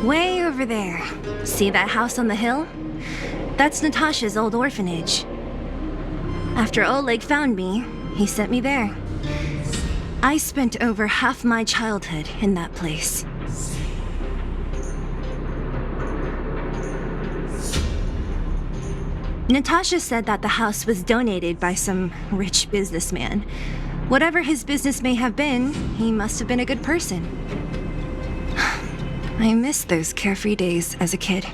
Way over there. See that house on the hill? That's Natasha's old orphanage. After Oleg found me, he sent me there. I spent over half my childhood in that place. Natasha said that the house was donated by some rich businessman. Whatever his business may have been, he must have been a good person. I miss those carefree days as a kid.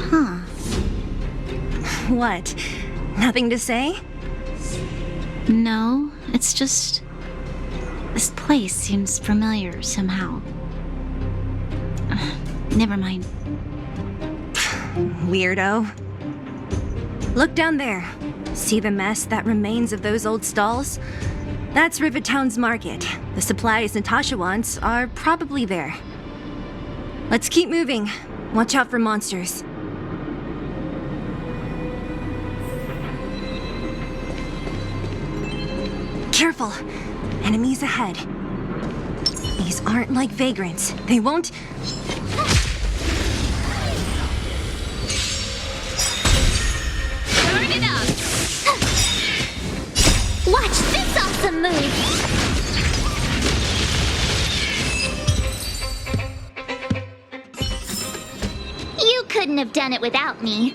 Huh. What? Nothing to say? No, it's just... this place seems familiar somehow. Never mind. Weirdo. Look down there. See the mess that remains of those old stalls? That's Rivertown's market. The supplies Natasha wants are probably there. Let's keep moving. Watch out for monsters. Careful. Enemies ahead. These aren't like vagrants. They won't... Turn it up! Watch this awesome move! You couldn't have done it without me.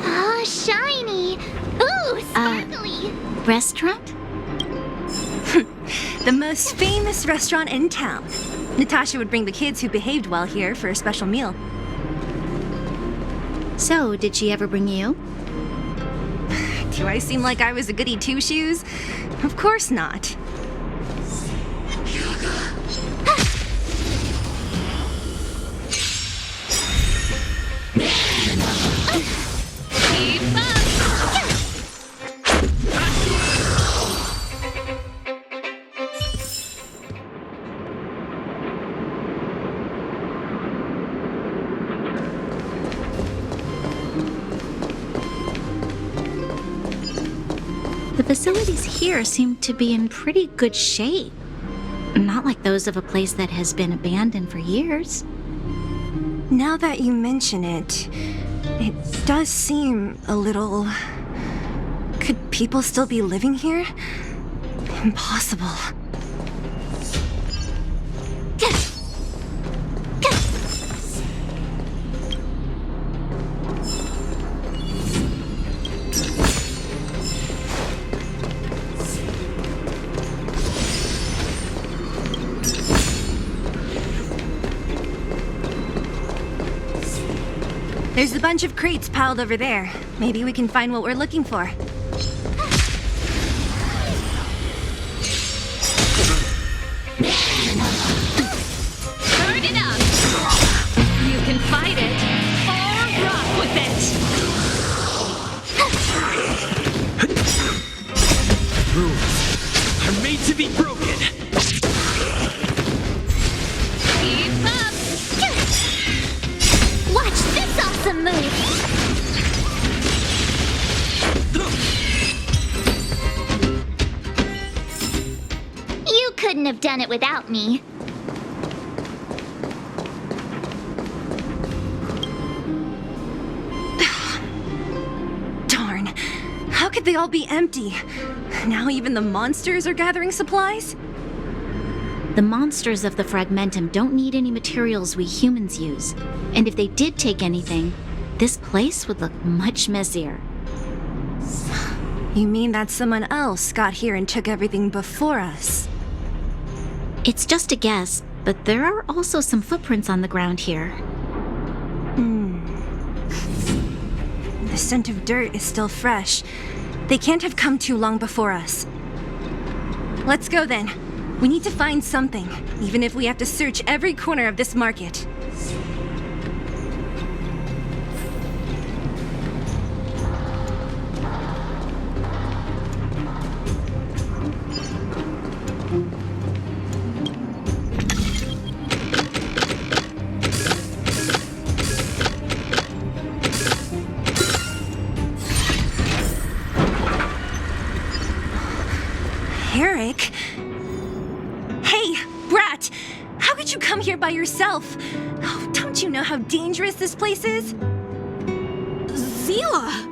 Oh, shiny! Ooh, sparkly! Restaurant? The most famous restaurant in town. Natasha would bring the kids who behaved well here for a special meal. So, did she ever bring you? Do I seem like I was a goody two-shoes? Of course not. Keep up! The facilities here seem to be in pretty good shape. Not like those of a place that has been abandoned for years. Now that you mention it, it does seem a little... Could people still be living here? Impossible. There's a bunch of crates piled over there. Maybe we can find what we're looking for. Turn it up! You can fight it, or rock with it! Rules are made to be broken. Keep up! Watch this awesome move! You couldn't have done it without me. Darn. How could they all be empty? Now even the monsters are gathering supplies? The monsters of the Fragmentum don't need any materials we humans use. And if they did take anything, this place would look much messier. You mean that someone else got here and took everything before us? It's just a guess, but there are also some footprints on the ground here. The scent of dirt is still fresh. They can't have come too long before us. Let's go then. We need to find something, even if we have to search every corner of this market. Eric? Hey, Brat! How could you come here by yourself? Oh, don't you know how dangerous this place is? Zila!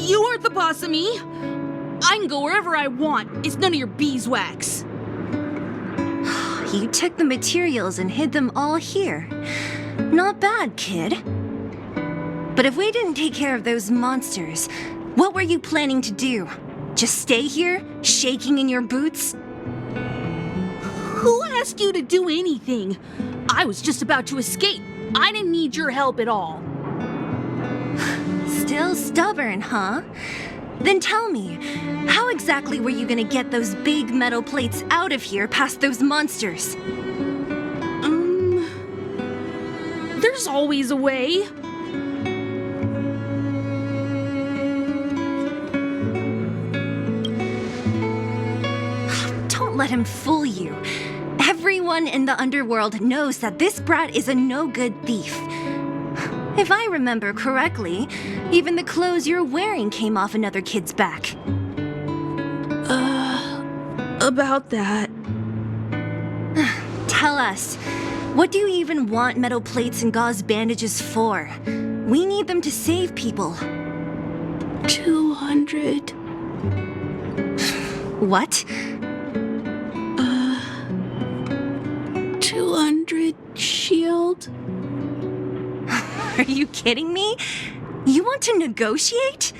You aren't the boss of me. I can go wherever I want. It's none of your beeswax. You took the materials and hid them all here. Not bad, kid. But if we didn't take care of those monsters, what were you planning to do? Just stay here, shaking in your boots? Who asked you to do anything? I was just about to escape. I didn't need your help at all. Still stubborn, huh? Then tell me, how exactly were you gonna get those big metal plates out of here past those monsters? There's always a way. Don't let him fool you. Everyone in the underworld knows that this brat is a no-good thief. If I remember correctly, even the clothes you're wearing came off another kid's back. About that. Tell us, what do you even want metal plates and gauze bandages for? We need them to save people. 200. What? 200 shield. Are you kidding me? You want to negotiate?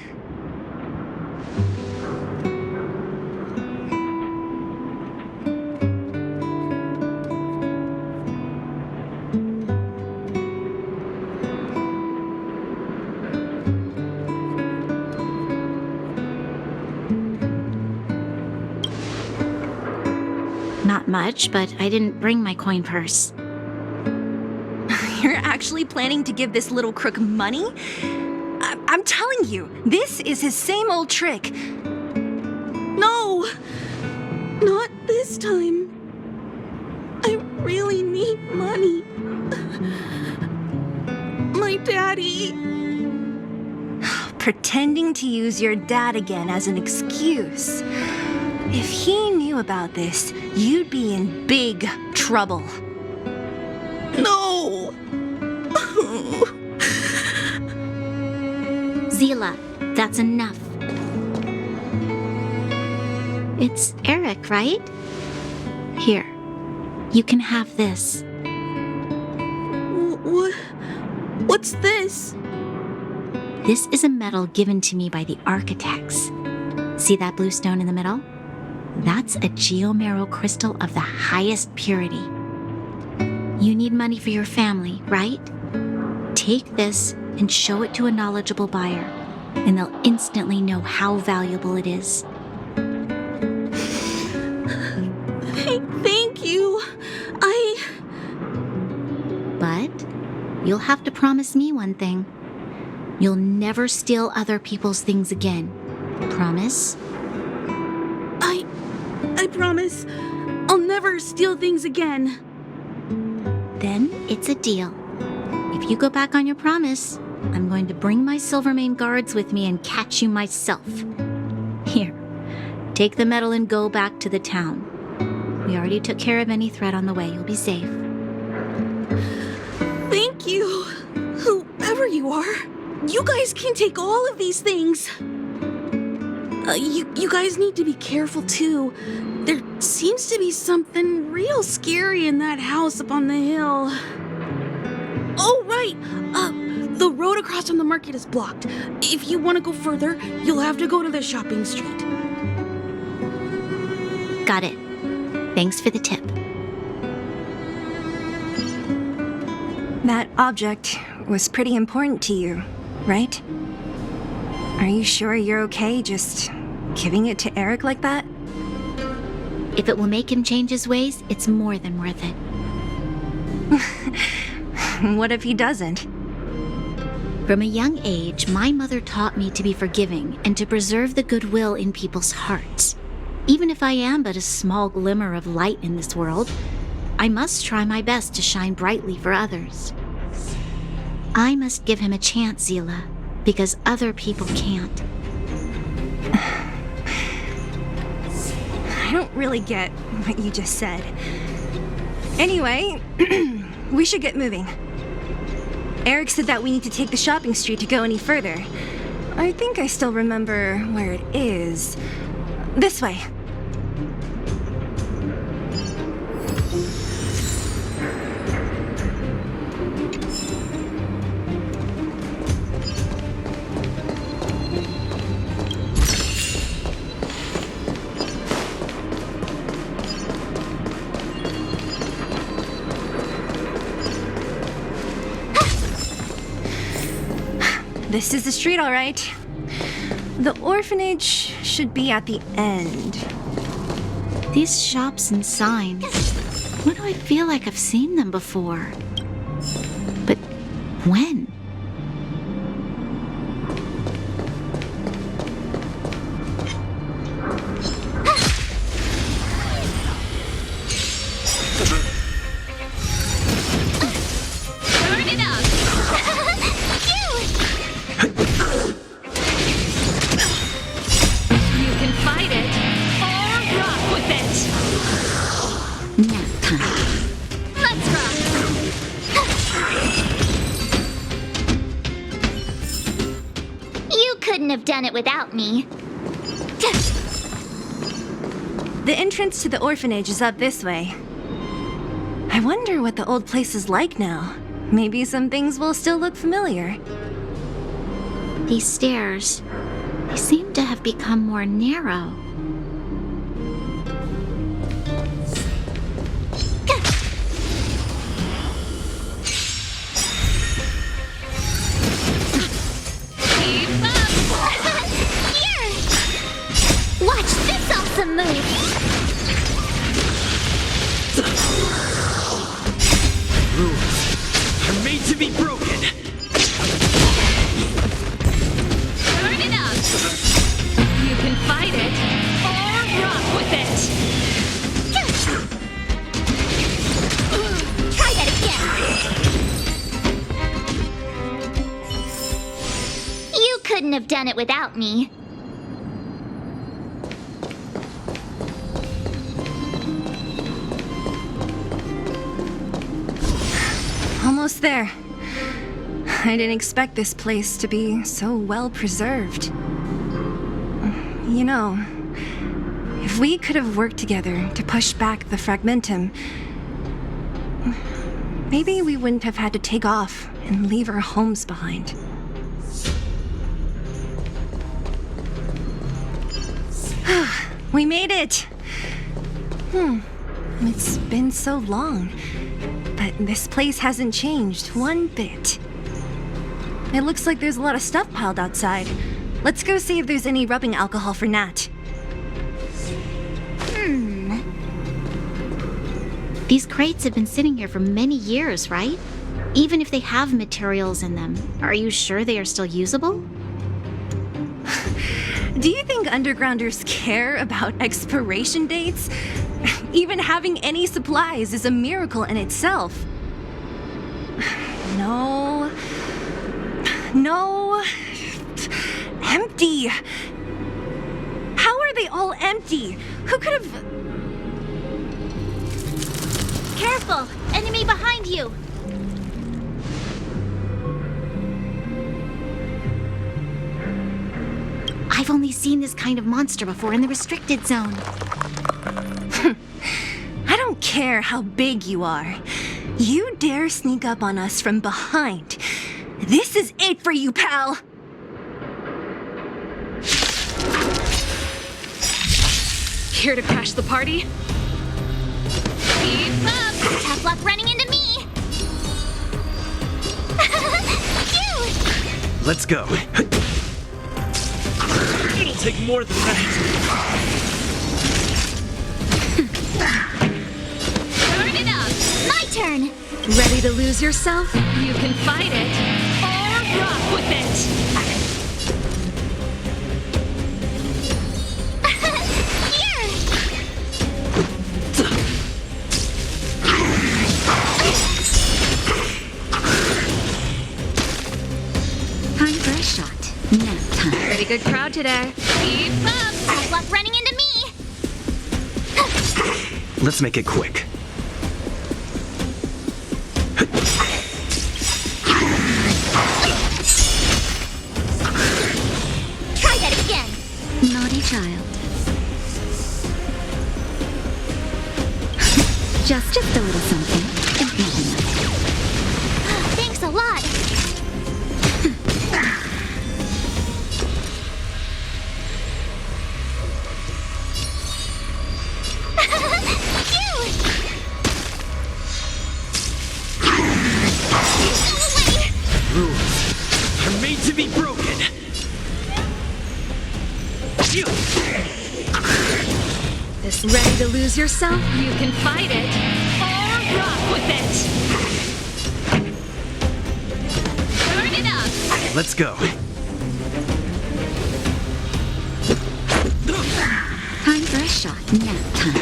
Not much, but I didn't bring my coin purse. You're actually planning to give this little crook money? I'm telling you, this is his same old trick. No! Not this time. I really need money. My daddy. Pretending to use your dad again as an excuse. If he knew about this, you'd be in big trouble. No! Zila, that's enough. It's Eric, right? Here, you can have this. What's this? This is a medal given to me by the architects. See that blue stone in the middle? That's a geomarrow crystal of the highest purity. You need money for your family, right? Take this and show it to a knowledgeable buyer, and they'll instantly know how valuable it is. Thank you. But you'll have to promise me one thing. You'll never steal other people's things again. Promise? I promise. I'll never steal things again. Then it's a deal. If you go back on your promise, I'm going to bring my Silvermane guards with me and catch you myself. Here, take the medal and go back to the town. We already took care of any threat on the way. You'll be safe. Thank you. Whoever you are, you guys can take all of these things. You guys need to be careful too. There seems to be something real scary in that house up on the hill. Oh, right. The road across from the market is blocked. If you want to go further, you'll have to go to the shopping street. Got it. Thanks for the tip. That object was pretty important to you, right? Are you sure you're okay just giving it to Eric like that? If it will make him change his ways, it's more than worth it. What if he doesn't? From a young age, my mother taught me to be forgiving and to preserve the goodwill in people's hearts. Even if I am but a small glimmer of light in this world, I must try my best to shine brightly for others. I must give him a chance, Zila, because other people can't. I don't really get what you just said. Anyway, we should get moving. Eric said that we need to take the shopping street to go any further. I think I still remember where it is. This way. This is the street, all right. The orphanage should be at the end. These shops and signs. Why do I feel like I've seen them before? But when? Turn it up! You can fight it or rock with it! Nap time. Let's rock! You couldn't have done it without me. The entrance to the orphanage is up this way. I wonder what the old place is like now. Maybe some things will still look familiar. These stairs, they seem to have become more narrow. Keep up! Here! Watch this awesome move! Rules are made to be broken. Turn it up! You can fight it or rock with it! Try that again! You couldn't have done it without me. Almost there. I didn't expect this place to be so well preserved. You know, if we could have worked together to push back the Fragmentum, maybe we wouldn't have had to take off and leave our homes behind. We made it! It's been so long, but this place hasn't changed one bit. It looks like there's a lot of stuff piled outside. Let's go see if there's any rubbing alcohol for Nat. These crates have been sitting here for many years, right? Even if they have materials in them, are you sure they are still usable? Do you think undergrounders care about expiration dates? Even having any supplies is a miracle in itself. No. No. Empty. How are they all empty? Who could have... Careful! Enemy behind you! I've only seen this kind of monster before in the restricted zone. I don't care how big you are. You dare sneak up on us from behind. This is it for you, pal! Here to crash the party? Keep up! Tough luck running into me! Phew! Let's go. It'll take more than that. Turn it up! My turn! Ready to lose yourself? You can fight it or rock with it! Here! Time for a shot. Nap time. Pretty good crowd today. Keep up! Tough luck running into me! Let's make it quick. Try that again. Naughty child. Just a little something. It's not enough. Thanks a lot. Rules are made to be broken. This ready to lose yourself? You can fight it or rock with it. Turn it up. Let's go. Time for a shot. Nap time.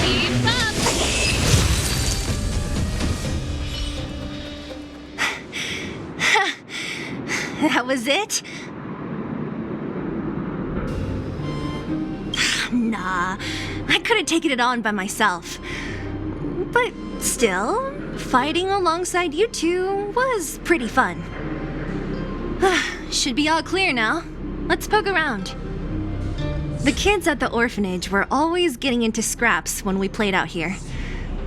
Keep up. That was it? Nah, I could have taken it on by myself. But still, fighting alongside you two was pretty fun. Should be all clear now. Let's poke around. The kids at the orphanage were always getting into scraps when we played out here.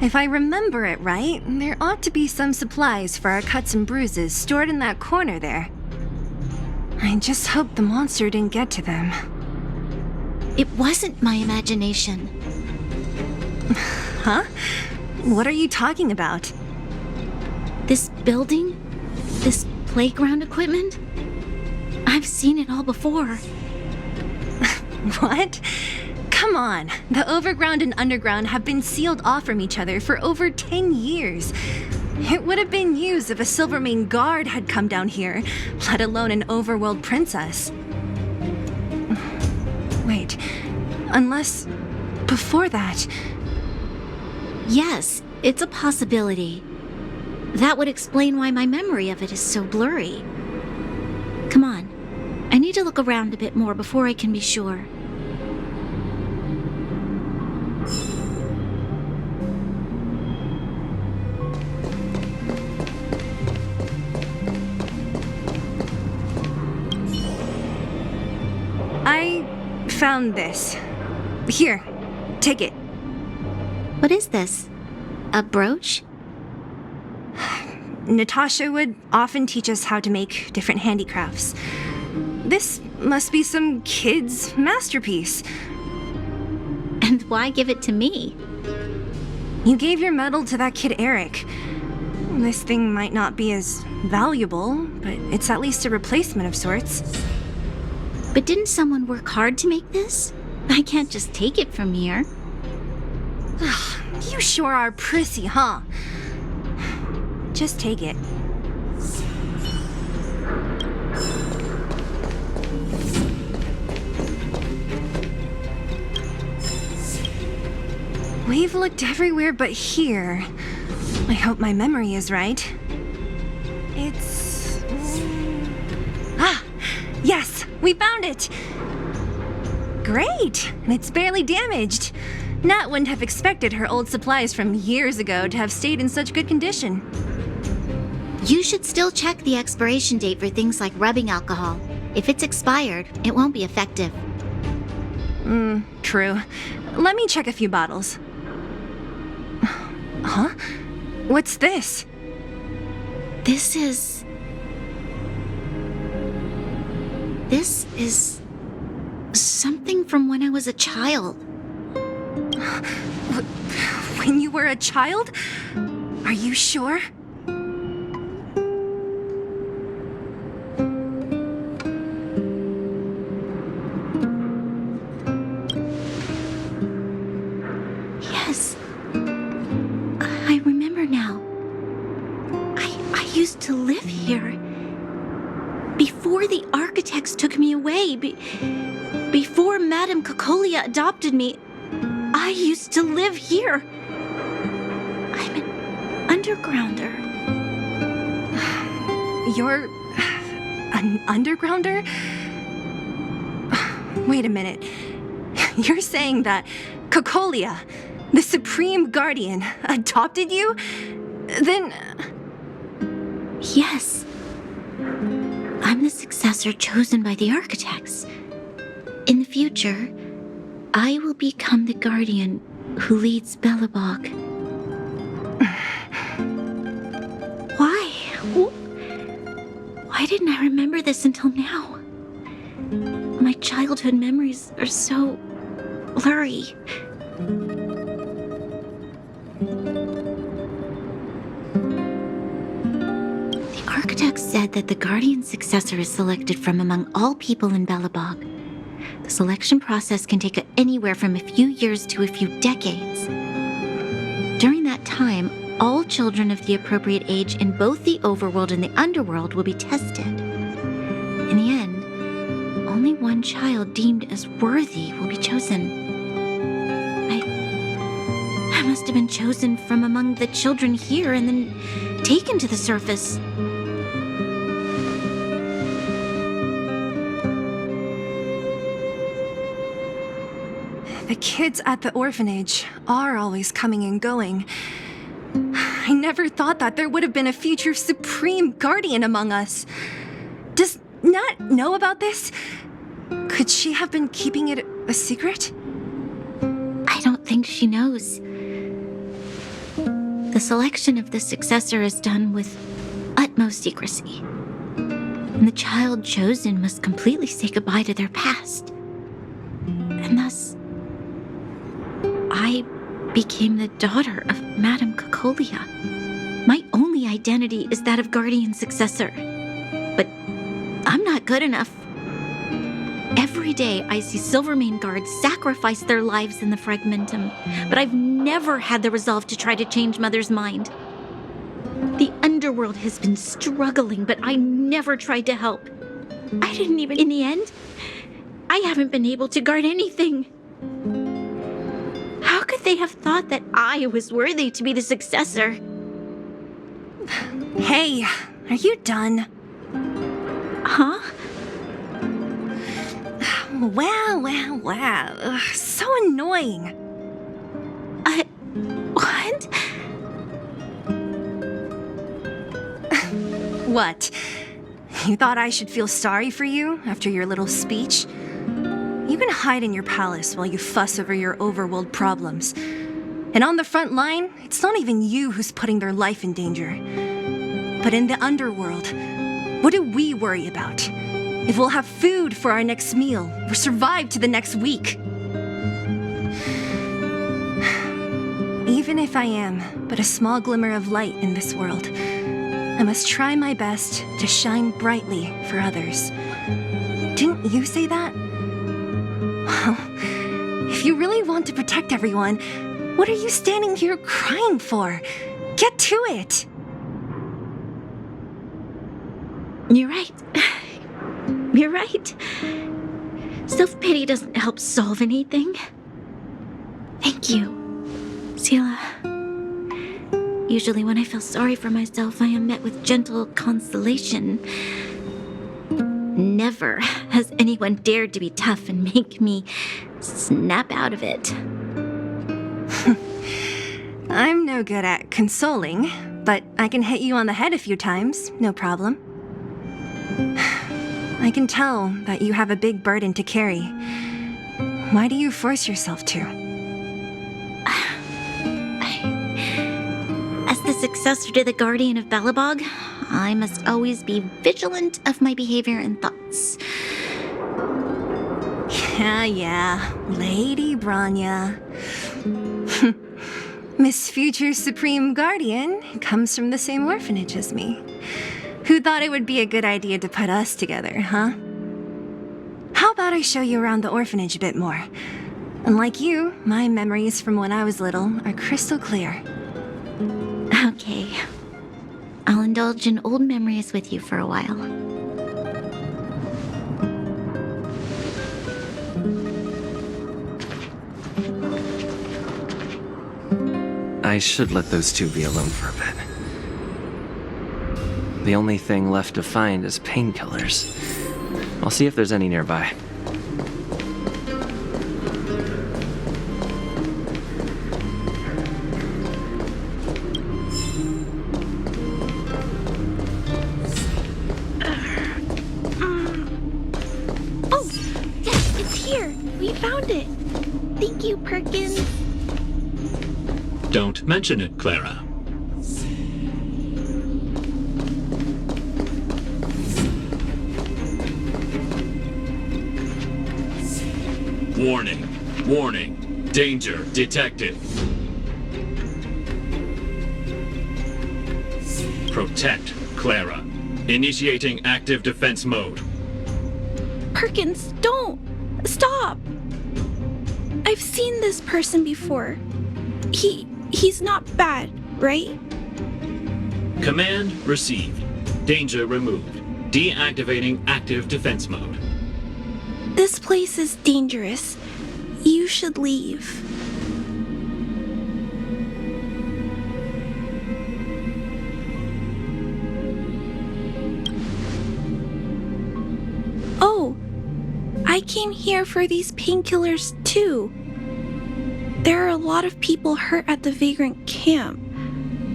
If I remember it right, there ought to be some supplies for our cuts and bruises stored in that corner there. I just hope the monster didn't get to them. It wasn't my imagination. Huh? What are you talking about? This building? This playground equipment? I've seen it all before. What? Come on. The overground and underground have been sealed off from each other for over 10 years. It would have been used if a Silvermane guard had come down here, let alone an overworld princess. Wait, unless before that. Yes, it's a possibility. That would explain why my memory of it is so blurry. Come on. I need to look around a bit more before I can be sure. I found this. Here, take it. What is this? A brooch? Natasha would often teach us how to make different handicrafts. This must be some kid's masterpiece. And why give it to me? You gave your medal to that kid Eric. This thing might not be as valuable, but it's at least a replacement of sorts. But didn't someone work hard to make this? I can't just take it from here. You sure are prissy, huh? Just take it. We've looked everywhere but here. I hope my memory is right. It's... Ah! Yes! We found it! Great! And it's barely damaged. Nat wouldn't have expected her old supplies from years ago to have stayed in such good condition. You should still check the expiration date for things like rubbing alcohol. If it's expired, it won't be effective. True. Let me check a few bottles. Huh? What's this? This is something from when I was a child. When you were a child? Are you sure? Yes. I remember now. I used to live here. Before the architects took me away, before Madame Cocolia adopted me, I used to live here. I'm an undergrounder. You're an undergrounder? Wait a minute. You're saying that Cocolia, the Supreme Guardian, adopted you? Then... Yes. I'm the successor chosen by the architects. In the future, I will become the guardian who leads Belobog. Why? Why didn't I remember this until now? My childhood memories are so blurry. The architects said that the guardian successor is selected from among all people in Belobog. The selection process can take anywhere from a few years to a few decades. During that time, all children of the appropriate age in both the overworld and the underworld will be tested. In the end, only one child deemed as worthy will be chosen. I must have been chosen from among the children here and then taken to the surface. The kids at the orphanage are always coming and going. I never thought that there would have been a future Supreme Guardian among us. Does Nat know about this? Could she have been keeping it a secret? I don't think she knows. The selection of the successor is done with utmost secrecy. And the child chosen must completely say goodbye to their past. And thus, I became the daughter of Madame Cocolia. My only identity is that of guardian successor. But I'm not good enough. Every day I see Silvermane guards sacrifice their lives in the Fragmentum, but I've never had the resolve to try to change Mother's mind. The underworld has been struggling, but I never tried to help. I didn't even, in the end, I haven't been able to guard anything. How could they have thought that I was worthy to be the successor? Hey, are you done? Huh? Wow. Ugh, so annoying. What? What? You thought I should feel sorry for you after your little speech? You can hide in your palace while you fuss over your overworld problems. And on the front line, it's not even you who's putting their life in danger. But in the underworld, what do we worry about? If we'll have food for our next meal, or survive to the next week. Even if I am but a small glimmer of light in this world, I must try my best to shine brightly for others. Didn't you say that? Well, if you really want to protect everyone, what are you standing here crying for? Get to it! You're right. You're right. Self-pity doesn't help solve anything. Thank you, Sela. Usually when I feel sorry for myself, I am met with gentle consolation. Never has anyone dared to be tough and make me snap out of it. I'm no good at consoling, but I can hit you on the head a few times, no problem. I can tell that you have a big burden to carry. Why do you force yourself to? As the successor to the Guardian of Belobog, I must always be vigilant of my behavior and thoughts. Yeah, Lady Branya. Miss Future Supreme Guardian comes from the same orphanage as me. Who thought it would be a good idea to put us together, huh? How about I show you around the orphanage a bit more? Unlike you, my memories from when I was little are crystal clear. Okay. I'll indulge in old memories with you for a while. I should let those two be alone for a bit. The only thing left to find is painkillers. I'll see if there's any nearby. mention it, Clara. Warning. Warning. Danger detected. Protect, Clara. Initiating active defense mode. Perkins, don't! Stop! I've seen this person before. He's not bad, right? Command received. Danger removed. Deactivating active defense mode. This place is dangerous. You should leave. Oh, I came here for these painkillers too. There are a lot of people hurt at the vagrant camp.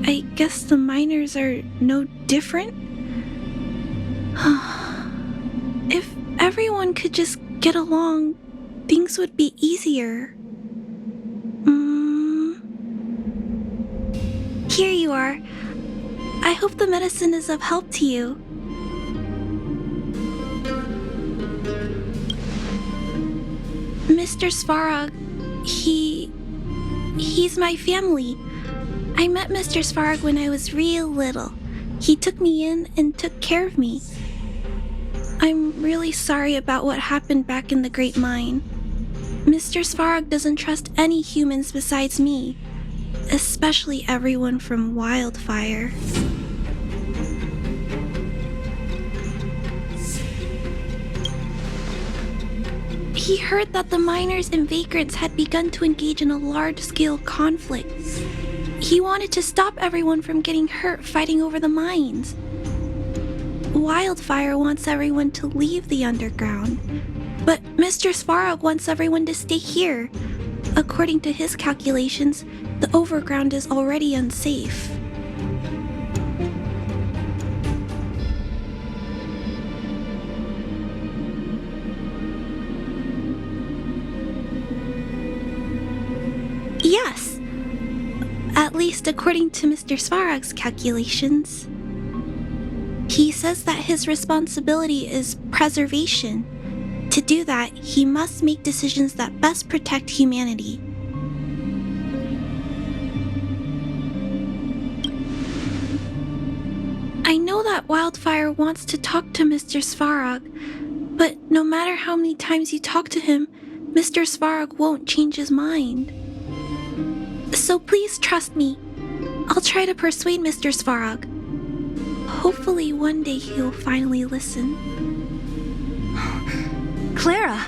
I guess the miners are no different? If everyone could just get along, things would be easier. Here you are. I hope the medicine is of help to you. Mr. Svarog, he's my family. I met Mr. Svarog when I was real little. He took me in and took care of me. I'm really sorry about what happened back in the Great Mine. Mr. Svarog doesn't trust any humans besides me, especially everyone from Wildfire. He heard that the miners and vagrants had begun to engage in a large-scale conflict. He wanted to stop everyone from getting hurt fighting over the mines. Wildfire wants everyone to leave the underground, but Mr. Svarog wants everyone to stay here. According to his calculations, the overground is already unsafe. Yes, at least according to Mr. Svarog's calculations. He says that his responsibility is preservation. To do that, he must make decisions that best protect humanity. I know that Wildfire wants to talk to Mr. Svarog, but no matter how many times you talk to him, Mr. Svarog won't change his mind. So please trust me. I'll try to persuade Mr. Svarog. Hopefully one day he'll finally listen. Clara,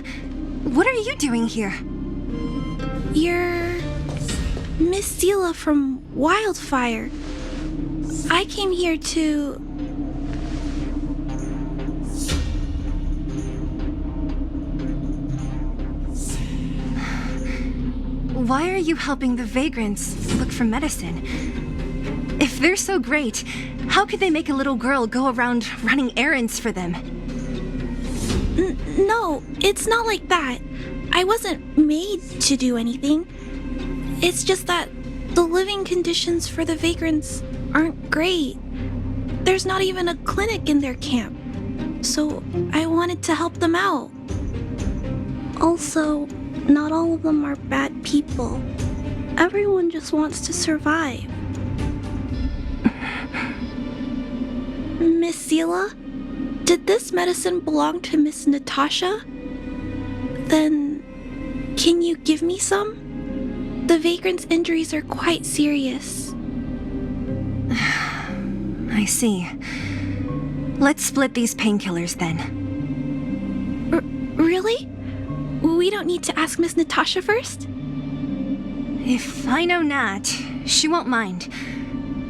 what are you doing here? You're Miss Sela from Wildfire. I came here to... Why are you helping the vagrants look for medicine? If they're so great, how could they make a little girl go around running errands for them? No, it's not like that. I wasn't made to do anything. It's just that the living conditions for the vagrants aren't great. There's not even a clinic in their camp. So I wanted to help them out. Also, not all of them are bad people. Everyone just wants to survive. Miss Sela, did this medicine belong to Miss Natasha? Then, can you give me some? The vagrant's injuries are quite serious. I see. Let's split these painkillers then. Really? We don't need to ask Miss Natasha first? If I know Nat, she won't mind.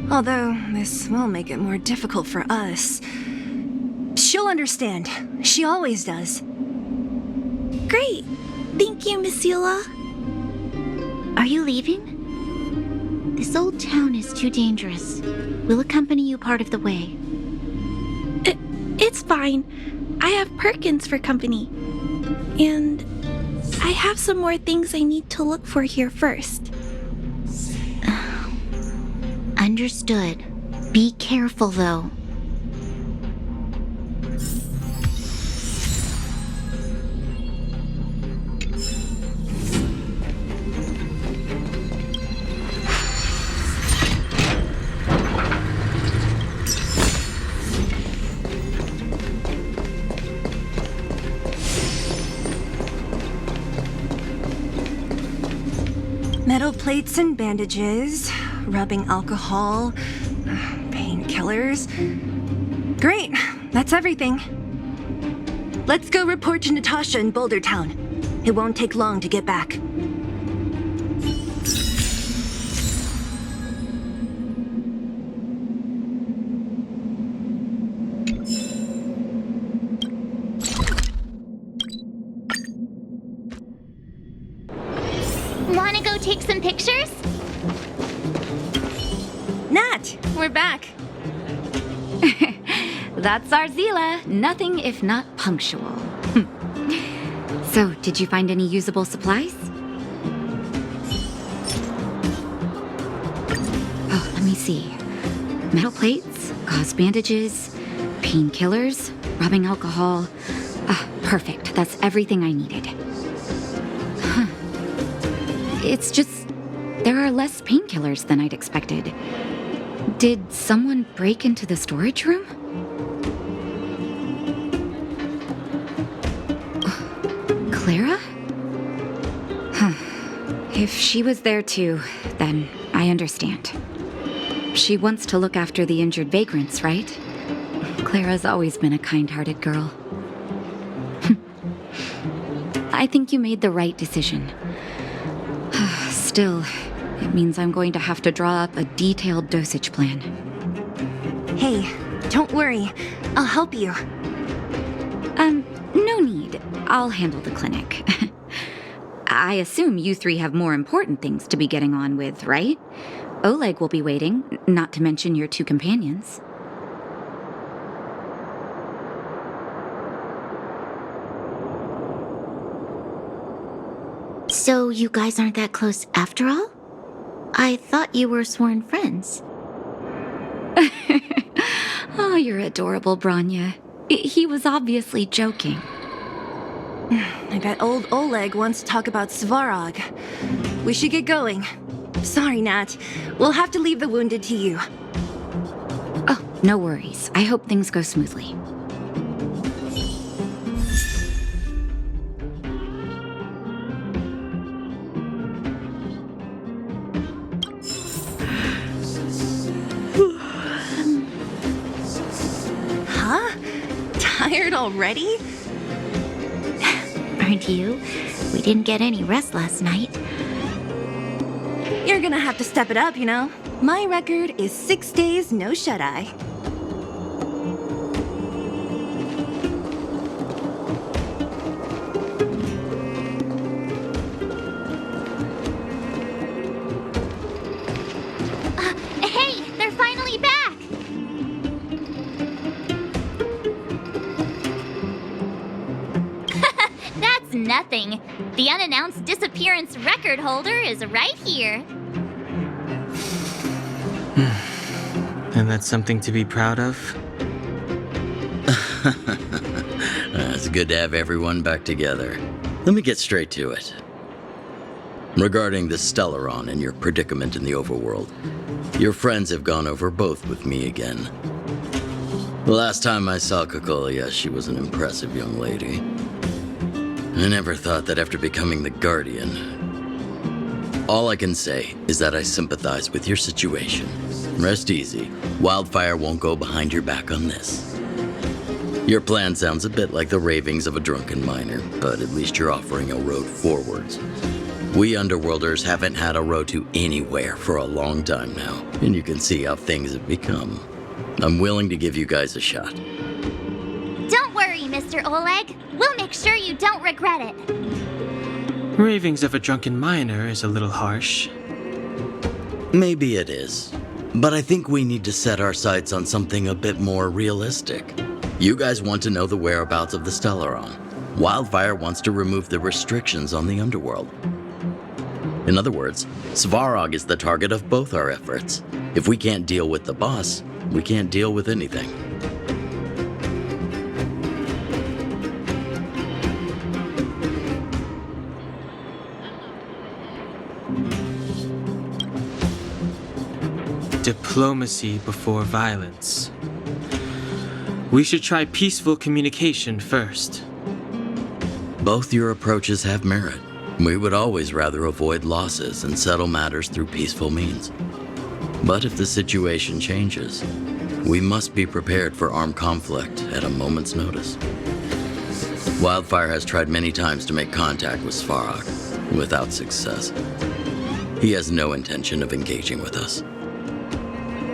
Although, this will make it more difficult for us. She'll understand. She always does. Great! Thank you, Miss Sela. Are you leaving? This old town is too dangerous. We'll accompany you part of the way. It's fine. I have Perkins for company. And I have some more things I need to look for here first. Understood. Be careful, though. Metal plates and bandages, rubbing alcohol, painkillers. Great, that's everything. Let's go report to Natasha in Boulder Town. It won't take long to get back. Wanna go take some pictures? Nat, we're back. That's our Zila. Nothing if not punctual. So, did you find any usable supplies? Oh, let me see. Metal plates, gauze bandages, painkillers, rubbing alcohol. Ah, perfect. That's everything I needed. Huh. It's just, there are less painkillers than I'd expected. Did someone break into the storage room? Clara? Huh. If she was there too, then I understand. She wants to look after the injured vagrants, right? Clara's always been a kind-hearted girl. I think you made the right decision. Still, it means I'm going to have to draw up a detailed dosage plan. Hey, don't worry. I'll help you. No need. I'll handle the clinic. I assume you three have more important things to be getting on with, right? Oleg will be waiting, not to mention your two companions. So you guys aren't that close after all? I thought you were sworn friends. Oh, you're adorable, Branya. He was obviously joking. I bet old Oleg wants to talk about Svarog. We should get going. Sorry, Nat. We'll have to leave the wounded to you. Oh, no worries. I hope things go smoothly. Huh? Tired already? Aren't you? We didn't get any rest last night. You're gonna have to step it up, you know? My record is 6 days, no shut-eye. Hey, they're finally back! That's nothing. The unannounced disappearance record holder is right here. And that's something to be proud of? It's good to have everyone back together. Let me get straight to it. Regarding the Stellaron and your predicament in the overworld, your friends have gone over both with me again. The last time I saw Kokolia, she was an impressive young lady. I never thought that after becoming the Guardian. All I can say is that I sympathize with your situation. Rest easy. Wildfire won't go behind your back on this. Your plan sounds a bit like the ravings of a drunken miner, but at least you're offering a road forwards. We Underworlders haven't had a road to anywhere for a long time now, and you can see how things have become. I'm willing to give you guys a shot. Don't worry, Mr. Oleg. We'll make sure you don't regret it. Ravings of a drunken miner is a little harsh. Maybe it is, but I think we need to set our sights on something a bit more realistic. You guys want to know the whereabouts of the Stellaron. Wildfire wants to remove the restrictions on the Underworld. In other words, Svarog is the target of both our efforts. If we can't deal with the boss, we can't deal with anything. Diplomacy before violence. We should try peaceful communication first. Both your approaches have merit. We would always rather avoid losses and settle matters through peaceful means. But if the situation changes, we must be prepared for armed conflict at a moment's notice. Wildfire has tried many times to make contact with Svarog, without success. He has no intention of engaging with us.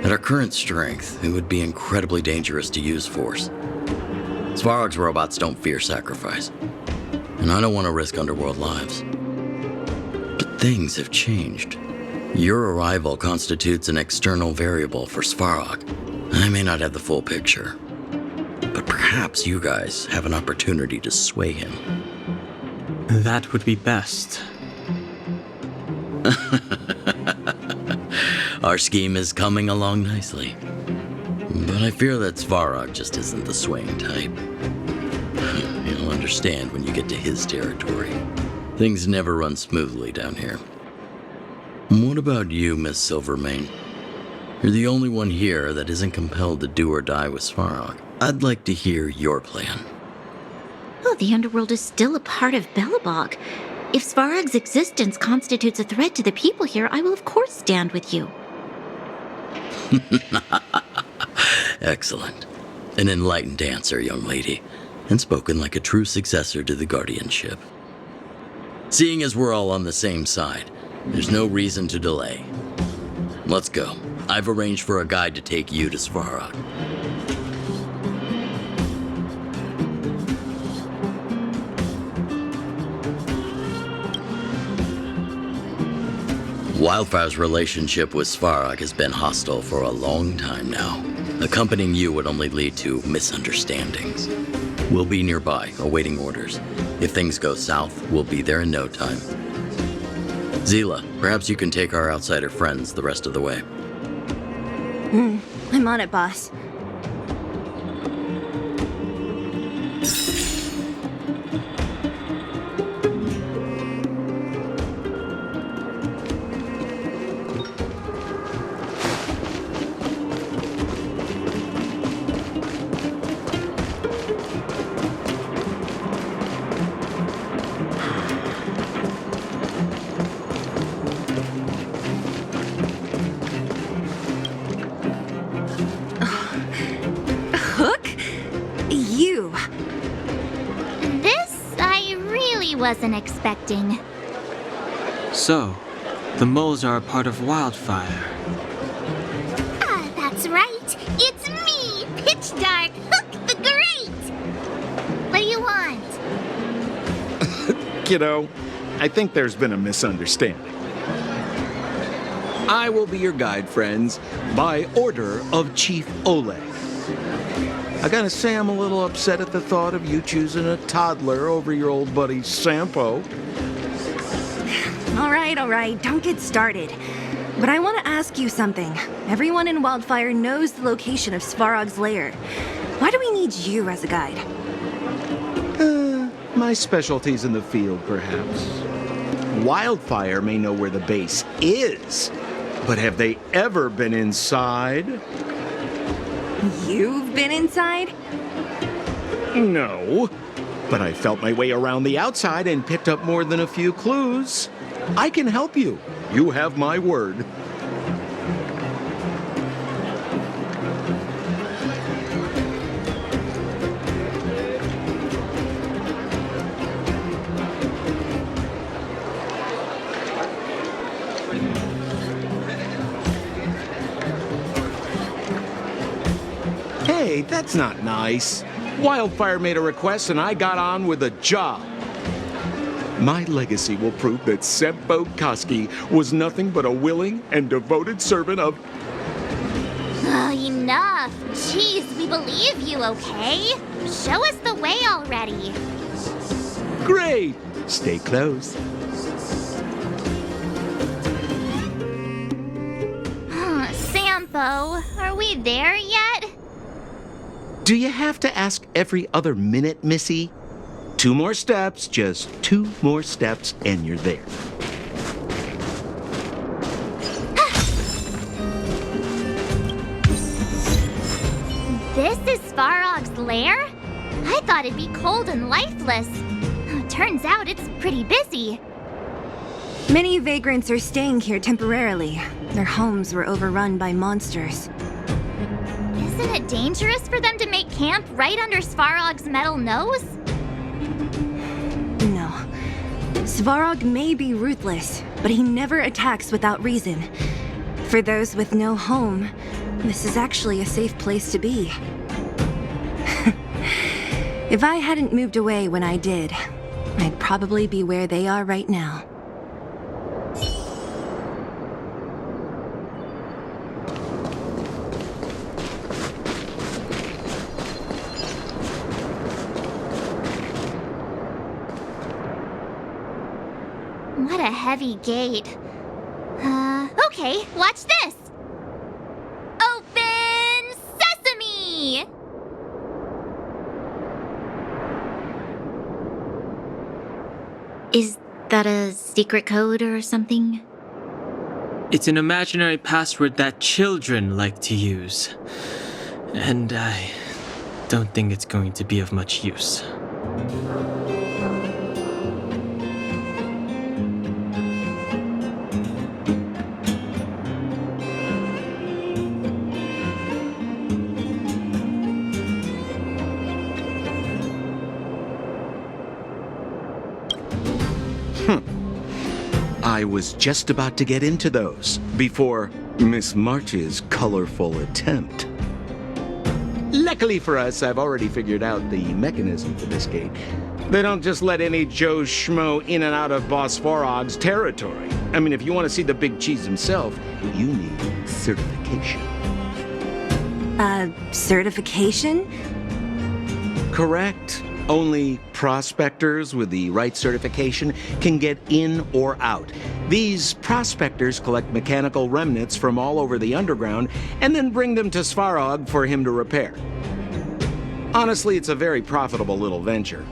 At our current strength, it would be incredibly dangerous to use force. Svarog's robots don't fear sacrifice, and I don't want to risk underworld lives. But things have changed. Your arrival constitutes an external variable for Svarog. I may not have the full picture, but perhaps you guys have an opportunity to sway him. That would be best. Our scheme is coming along nicely. But I fear that Svarog just isn't the swaying type. You'll understand when you get to his territory. Things never run smoothly down here. What about you, Miss Silvermane? You're the only one here that isn't compelled to do or die with Svarog. I'd like to hear your plan. Oh, the underworld is still a part of Belobog. If Svarog's existence constitutes a threat to the people here, I will of course stand with you. Excellent. An enlightened answer, young lady, and spoken like a true successor to the guardianship. Seeing as we're all on the same side, there's no reason to delay. Let's go. I've arranged for a guide to take you to Svarog. Wildfire's relationship with Svarog has been hostile for a long time now. Accompanying you would only lead to misunderstandings. We'll be nearby, awaiting orders. If things go south, we'll be there in no time. Zila, perhaps you can take our outsider friends the rest of the way. I'm on it, boss. Wasn't expecting. So, the moles are a part of Wildfire. Ah, that's right. It's me, Pitch Dark Hook the Great. What do you want? Kiddo, I think there's been a misunderstanding. I will be your guide, friends, by order of Chief Oleg. I gotta say I'm a little upset at the thought of you choosing a toddler over your old buddy Sampo. All right, don't get started. But I want to ask you something. Everyone in Wildfire knows the location of Svarog's lair. Why do we need you as a guide? My specialty's in the field, perhaps. Wildfire may know where the base is, but have they ever been inside? You've been inside? No, but I felt my way around the outside and picked up more than a few clues. I can help you. You have my word. Hey, that's not nice. Wildfire made a request and I got on with the job. My legacy will prove that Sempo Koski was nothing but a willing and devoted servant of... Oh, enough. Jeez, we believe you, okay? Show us the way already. Great! Stay close. Sempo, are we there yet? Do you have to ask every other minute, Missy? 2 more steps, just 2 more steps, and you're there. This is Svarog's lair? I thought it'd be cold and lifeless. Turns out it's pretty busy. Many vagrants are staying here temporarily. Their homes were overrun by monsters. Isn't it dangerous for them to make camp right under Svarog's metal nose? No. Svarog may be ruthless, but he never attacks without reason. For those with no home, this is actually a safe place to be. If I hadn't moved away when I did, I'd probably be where they are right now. What a heavy gate. Okay, watch this! Open sesame! Is that a secret code or something? It's an imaginary password that children like to use. And I don't think it's going to be of much use. I was just about to get into those before Miss March's colorful attempt. Luckily for us, I've already figured out the mechanism for this gate. They don't just let any Joe Schmo in and out of Boss Farog's territory. I mean, if you want to see the big cheese himself, you need certification. Certification? Correct. Only prospectors with the right certification can get in or out. These prospectors collect mechanical remnants from all over the underground and then bring them to Svarog for him to repair. Honestly, it's a very profitable little venture.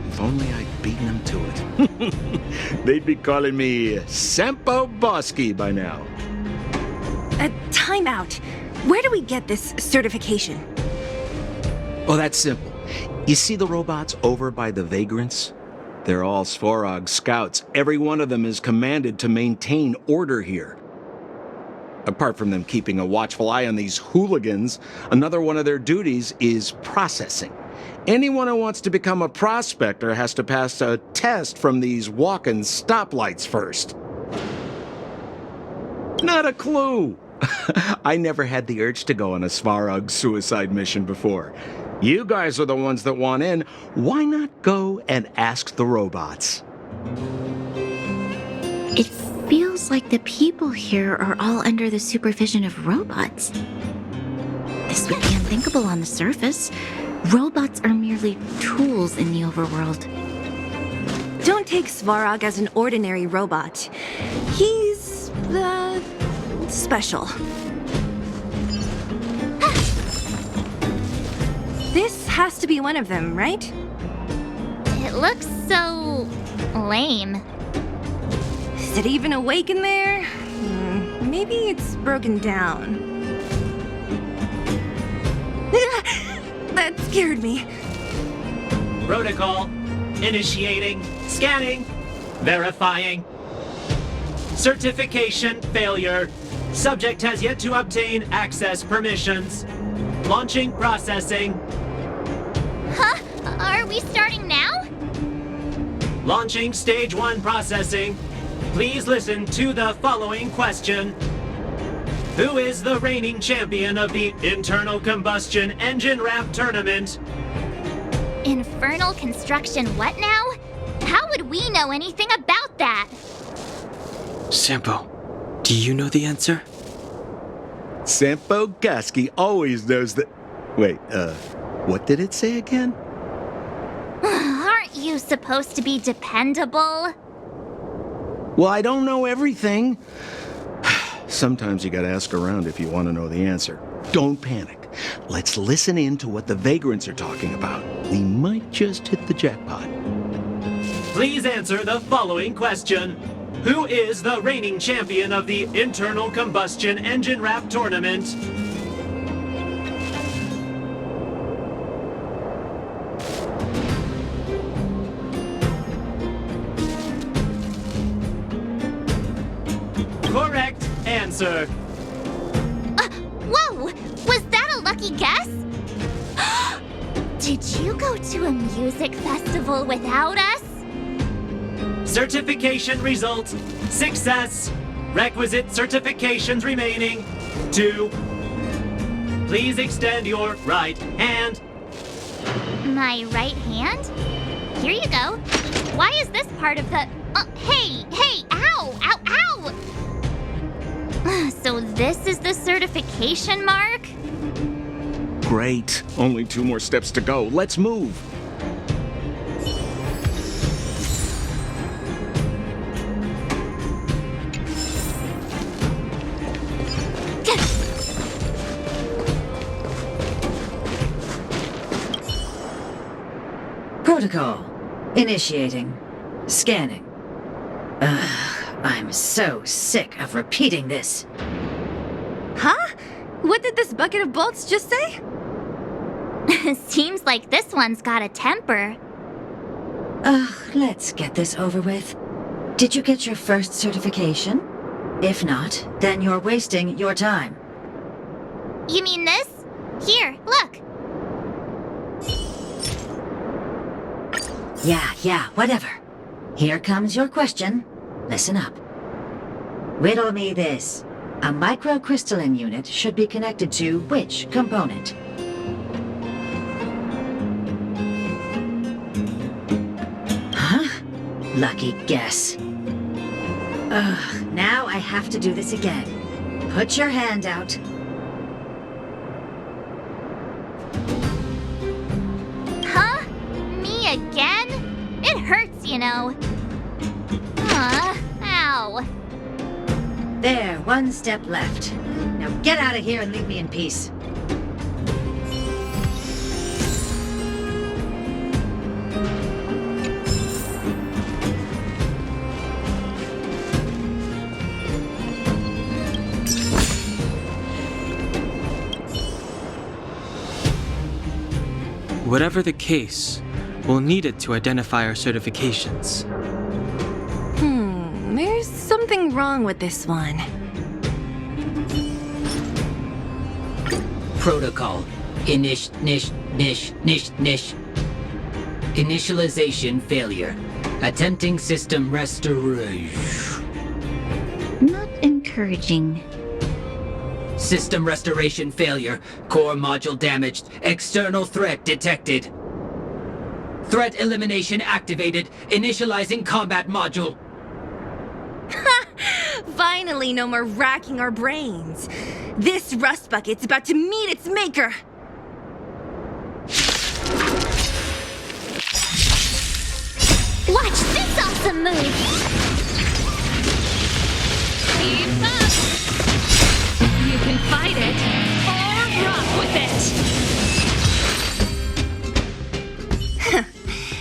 If only I'd beaten them to it. They'd be calling me Sempo Bosky by now. Time out. Where do we get this certification? Oh, that's simple. You see the robots over by the vagrants? They're all Svarog scouts. Every one of them is commanded to maintain order here. Apart from them keeping a watchful eye on these hooligans, another one of their duties is processing. Anyone who wants to become a prospector has to pass a test from these walking stoplights first. Not a clue. I never had the urge to go on a Svarog suicide mission before. You guys are the ones that want in. Why not go and ask the robots? It feels like the people here are all under the supervision of robots. This would be unthinkable on the surface. Robots are merely tools in the overworld. Don't take Svarog as an ordinary robot. He's, special. This has to be one of them, right? It looks so lame. Is it even awake in there? Maybe it's broken down. That scared me. Protocol. Initiating. Scanning. Verifying. Certification failure. Subject has yet to obtain access permissions. Launching processing. Huh? Are we starting now? Launching stage 1 processing. Please listen to the following question. Who is the reigning champion of the Internal Combustion Engine Ramp Tournament? Infernal construction what now? How would we know anything about that? Sempo, do you know the answer? Sempo Gaski always knows that... Wait, what did it say again? Aren't you supposed to be dependable? Well, I don't know everything. Sometimes you gotta ask around if you want to know the answer. Don't panic. Let's listen in to what the vagrants are talking about. We might just hit the jackpot. Please answer the following question. Who is the reigning champion of the Internal Combustion Engine Wrap Tournament? Correct answer. Whoa! Was that a lucky guess? Did you go to a music festival without us? Certification results. Success. Requisite certifications remaining. 2. Please extend your right hand. My right hand? Here you go. Why is this part of the... hey! Ow! Ow! Ow! So this is the certification mark? Great. Only 2 more steps to go. Let's move. Protocol. Initiating. Scanning. I'm so sick of repeating this. Huh? What did this bucket of bolts just say? Seems like this one's got a temper. Let's get this over with. Did you get your first certification? If not, then you're wasting your time. You mean this? Here, look. Yeah, whatever. Here comes your question. Listen up. Riddle me this. A microcrystalline unit should be connected to which component? Huh? Lucky guess. Now I have to do this again. Put your hand out. Huh? Me again? It hurts, you know. Ow. There, 1 step left. Now get out of here and leave me in peace. Whatever the case, we'll need it to identify our certifications. There's something wrong with this one. Protocol. Initialization failure. Attempting system restoration. Not encouraging. System restoration failure. Core module damaged. External threat detected. Threat elimination activated. Initializing combat module. Finally, no more racking our brains. This rust bucket's about to meet its maker. Watch this awesome move! Keep up! You can fight it, or rock with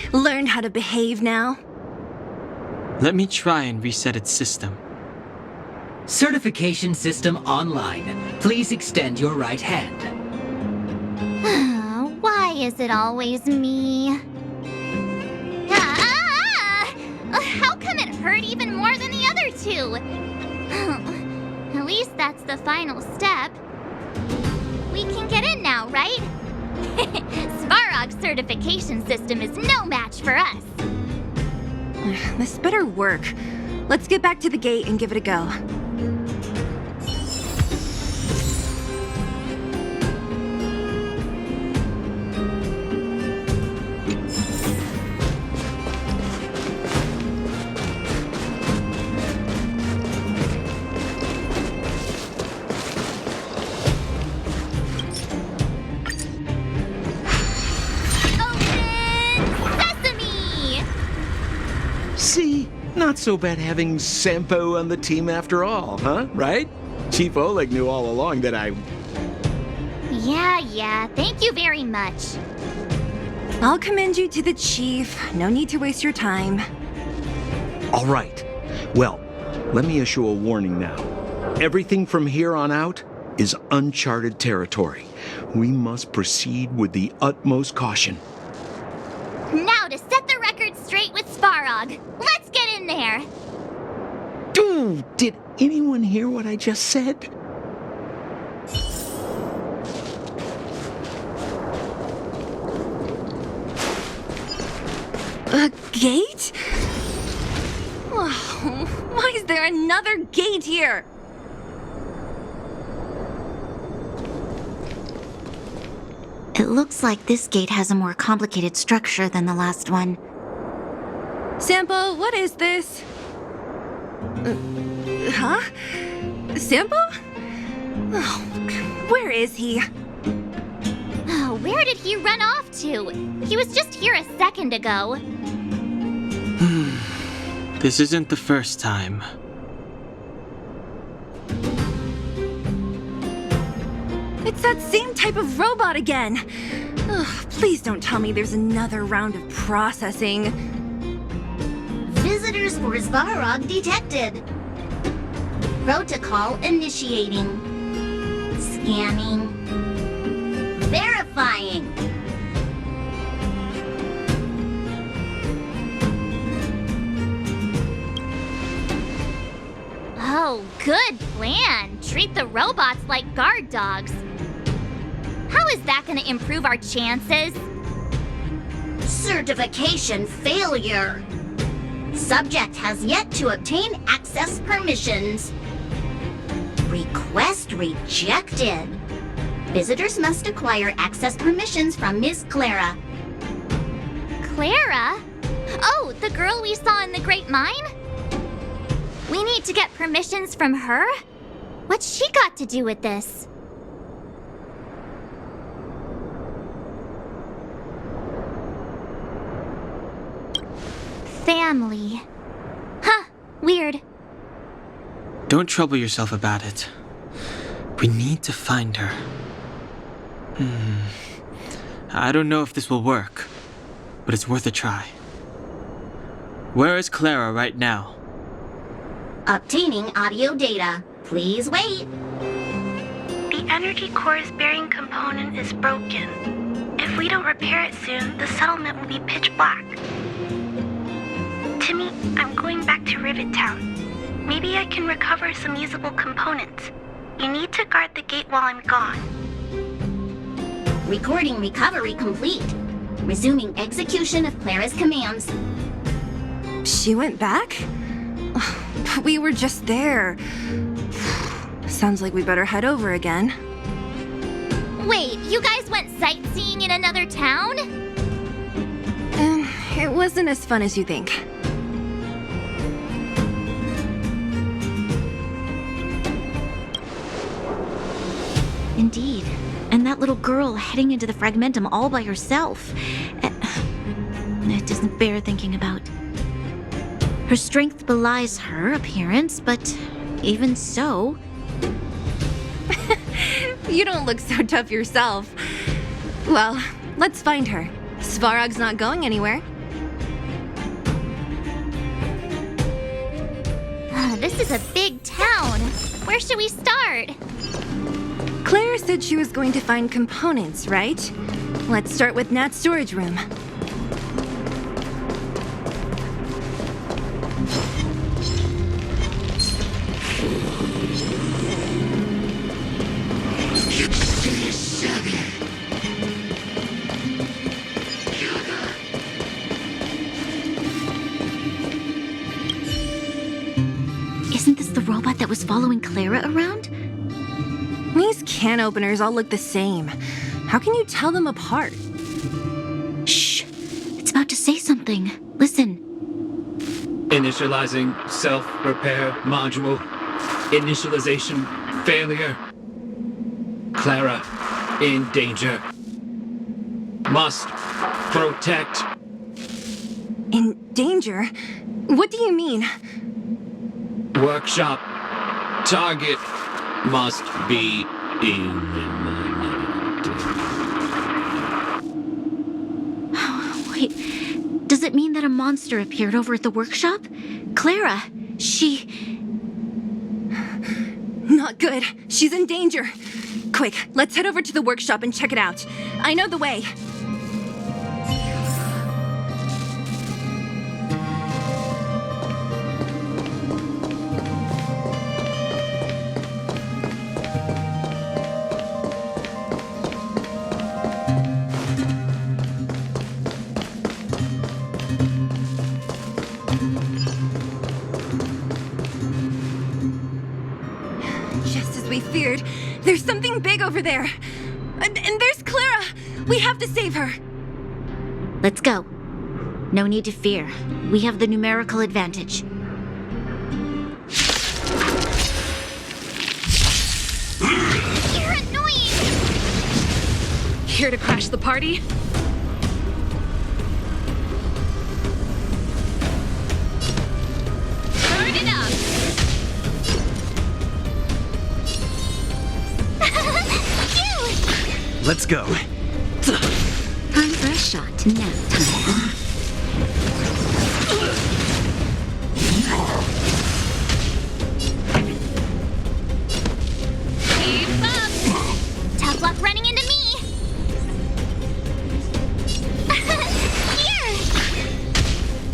it! Learn how to behave now. Let me try and reset its system. Certification system online. Please extend your right hand. Why is it always me? How come it hurt even more than the other 2? At least that's the final step. We can get in now, right? Svarog's certification system is no match for us. This better work. Let's get back to the gate and give it a go. See? Not so bad having Sampo on the team after all, huh? Right? Chief Oleg knew all along that I... Yeah, thank you very much. I'll commend you to the chief. No need to waste your time. All right. Well, let me issue a warning now. Everything from here on out is uncharted territory. We must proceed with the utmost caution. Now to set the record straight with Svarog. Let's get in there. Dude, did anyone hear what I just said? A gate? Oh, why is there another gate here? It looks like this gate has a more complicated structure than the last one. Sampo, what is this? Huh? Sampo? Oh, where is he? Oh, where did he run off to? He was just here a second ago. This isn't the first time. It's that same type of robot again. Ugh, please don't tell me there's another round of processing. Visitors for Svarog detected. Protocol initiating. Scanning. Verifying. Oh, good plan. Treat the robots like guard dogs. How is that gonna improve our chances? Certification failure. Subject has yet to obtain access permissions. Request rejected. Visitors must acquire access permissions from Ms. Clara. Clara? Oh, the girl we saw in the Great Mine? We need to get permissions from her? What's she got to do with this? Family. Huh, weird. Don't trouble yourself about it. We need to find her. I don't know if this will work, but it's worth a try. Where is Clara right now? Obtaining audio data. Please wait. The energy core's bearing component is broken. If we don't repair it soon, the settlement will be pitch black. Timmy, I'm going back to Rivet Town. Maybe I can recover some usable components. You need to guard the gate while I'm gone. Recording recovery complete. Resuming execution of Clara's commands. She went back? But we were just there. Sounds like we better head over again. Wait, you guys went sightseeing in another town? It wasn't as fun as you think. Indeed. And that little girl heading into the Fragmentum all by herself. It doesn't bear thinking about. Her strength belies her appearance, but even so... You don't look so tough yourself. Well, let's find her. Svarog's not going anywhere. This is a big town. Where should we start? Claire said she was going to find components, right? Let's start with Nat's storage room. Isn't this the robot that was following Clara around? These can openers all look the same. How can you tell them apart? Shh! It's about to say something. Listen. Initializing self-repair module. Initialization failure. Clara in danger. Must protect. In danger? What do you mean? Workshop. Target. must be eliminated. Wait, does it mean that a monster appeared over at the workshop? Clara, she... Not good. She's in danger. Quick, let's head over to the workshop and check it out. I know the way. Just as we feared, there's something big over there. And there's Clara! We have to save her! Let's go. No need to fear. We have the numerical advantage. You're annoying! Here to crash the party? Turn it up! Let's go. Time for a shot. Now time. Keep up! Tough luck running into me! Here!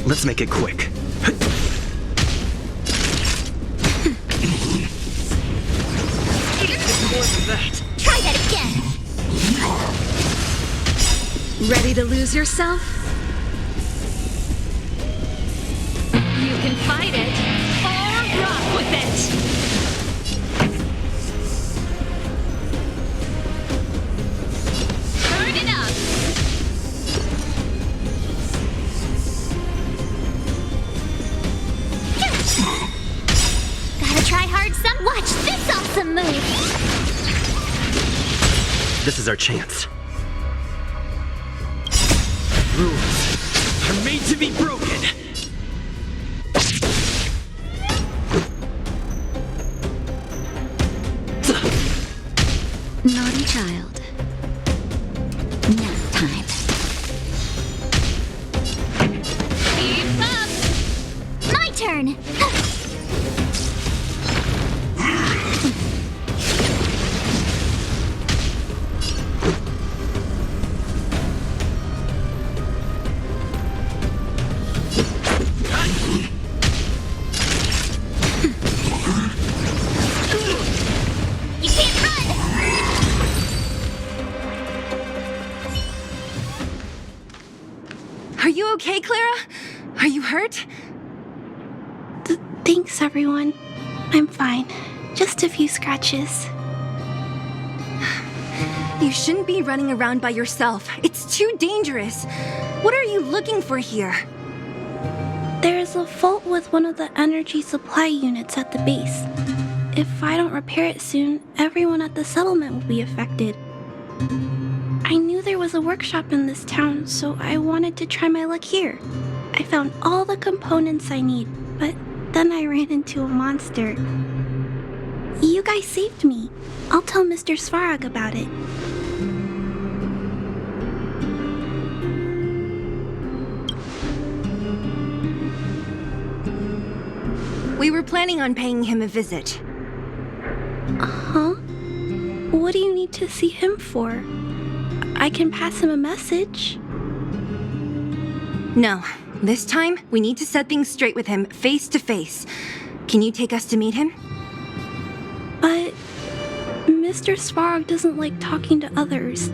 Let's make it quick. More than that. Try that again! Ready to lose yourself? You can fight it, or rock with it! Turn it up! Gotta try hard some. Watch this awesome move! This is our chance. Rules are made to be broken. Naughty child. Now time. Keep up! My turn! You can't run! Are you okay, Clara? Are you hurt? Thanks, everyone. I'm fine. Just a few scratches. You shouldn't be running around by yourself. It's too dangerous. What are you looking for here? There is a fault with one of the energy supply units at the base. If I don't repair it soon, everyone at the settlement will be affected. I knew there was a workshop in this town, so I wanted to try my luck here. I found all the components I need, but then I ran into a monster. You guys saved me. I'll tell Mr. Svarog about it. We were planning on paying him a visit. Huh? What do you need to see him for? I can pass him a message. No, this time we need to set things straight with him face to face. Can you take us to meet him? But Mr. Svarog doesn't like talking to others,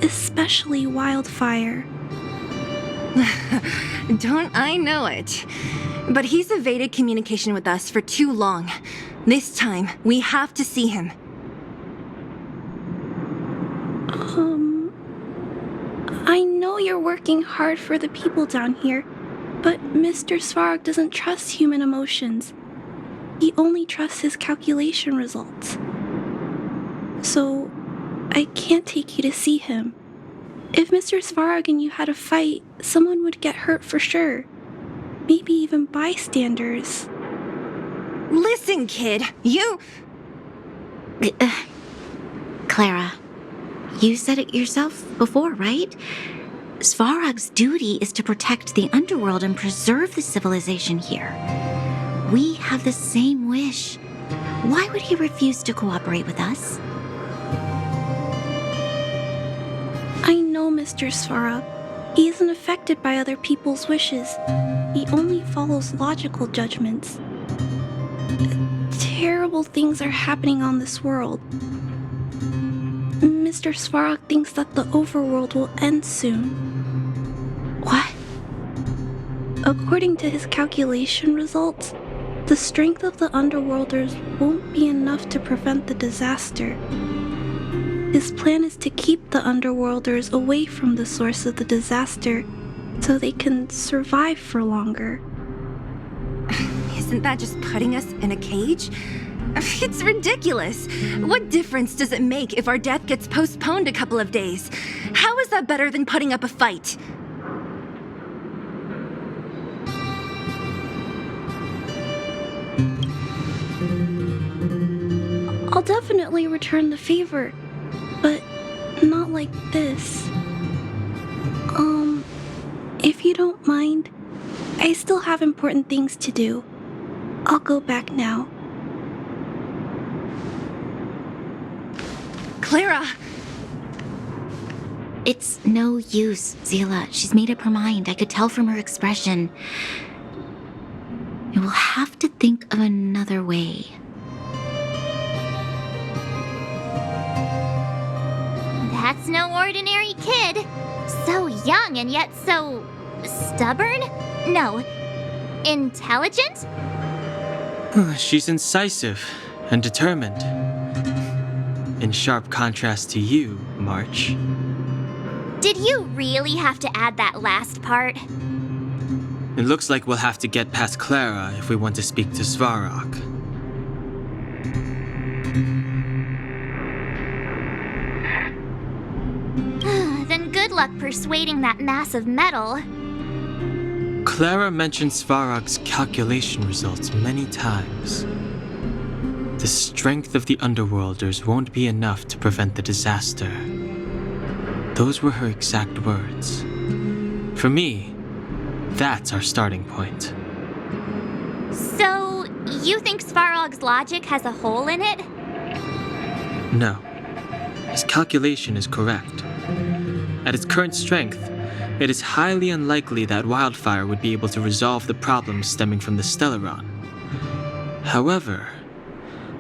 especially Wildfire. Don't I know it? But he's evaded communication with us for too long. This time, we have to see him. I know you're working hard for the people down here, but Mr. Svarog doesn't trust human emotions. He only trusts his calculation results. So, I can't take you to see him. If Mr. Svarog and you had a fight, someone would get hurt for sure. Maybe even bystanders. Listen, kid, you... Clara, you said it yourself before, right? Svarog's duty is to protect the underworld and preserve the civilization here. We have the same wish. Why would he refuse to cooperate with us? I know Mr. Svarog. He isn't affected by other people's wishes. He only follows logical judgments. Terrible things are happening on this world. Mr. Svarog thinks that the overworld will end soon. What? According to his calculation results, the strength of the Underworlders won't be enough to prevent the disaster. His plan is to keep the Underworlders away from the source of the disaster so they can survive for longer. Isn't that just putting us in a cage? It's ridiculous. What difference does it make if our death gets postponed a couple of days? How is that better than putting up a fight? I'll definitely return the favor, but not like this. If you don't mind, I still have important things to do. I'll go back now. Clara! It's no use, Zila. She's made up her mind. I could tell from her expression. We will have to think of another way. That's no ordinary kid. So young and yet so stubborn? No, intelligent? She's incisive and determined. In sharp contrast to you, March. Did you really have to add that last part? It looks like we'll have to get past Clara if we want to speak to Svarog. Then good luck persuading that mass of metal. Clara mentioned Svarog's calculation results many times. The strength of the Underworlders won't be enough to prevent the disaster. Those were her exact words. For me, that's our starting point. So, you think Svarog's logic has a hole in it? No. His calculation is correct. At its current strength, it is highly unlikely that Wildfire would be able to resolve the problems stemming from the Stellaron. However,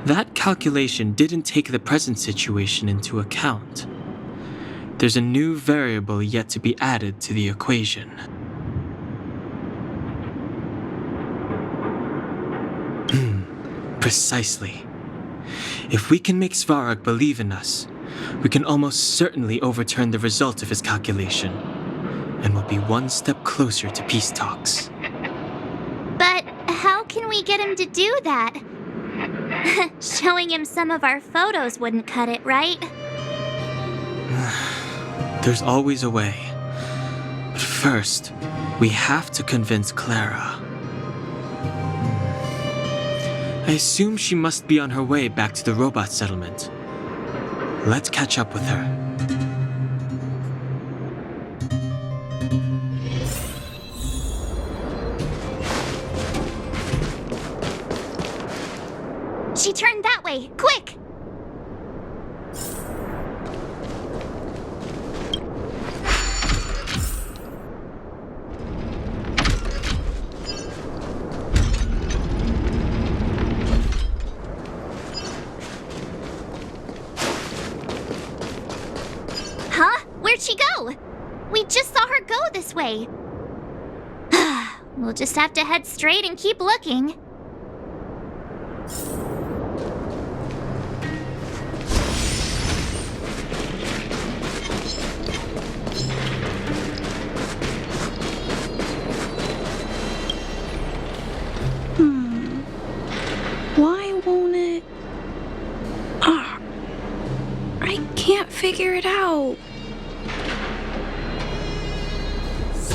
that calculation didn't take the present situation into account. There's a new variable yet to be added to the equation. Precisely. If we can make Svarog believe in us, we can almost certainly overturn the result of his calculation, and we'll be one step closer to peace talks. But how can we get him to do that? Showing him some of our photos wouldn't cut it, right? There's always a way. But first, we have to convince Clara. I assume she must be on her way back to the robot settlement. Let's catch up with her. She turned that way! Quick! Huh? Where'd she go? We just saw her go this way. We'll just have to head straight and keep looking. Why won't it... I can't figure it out.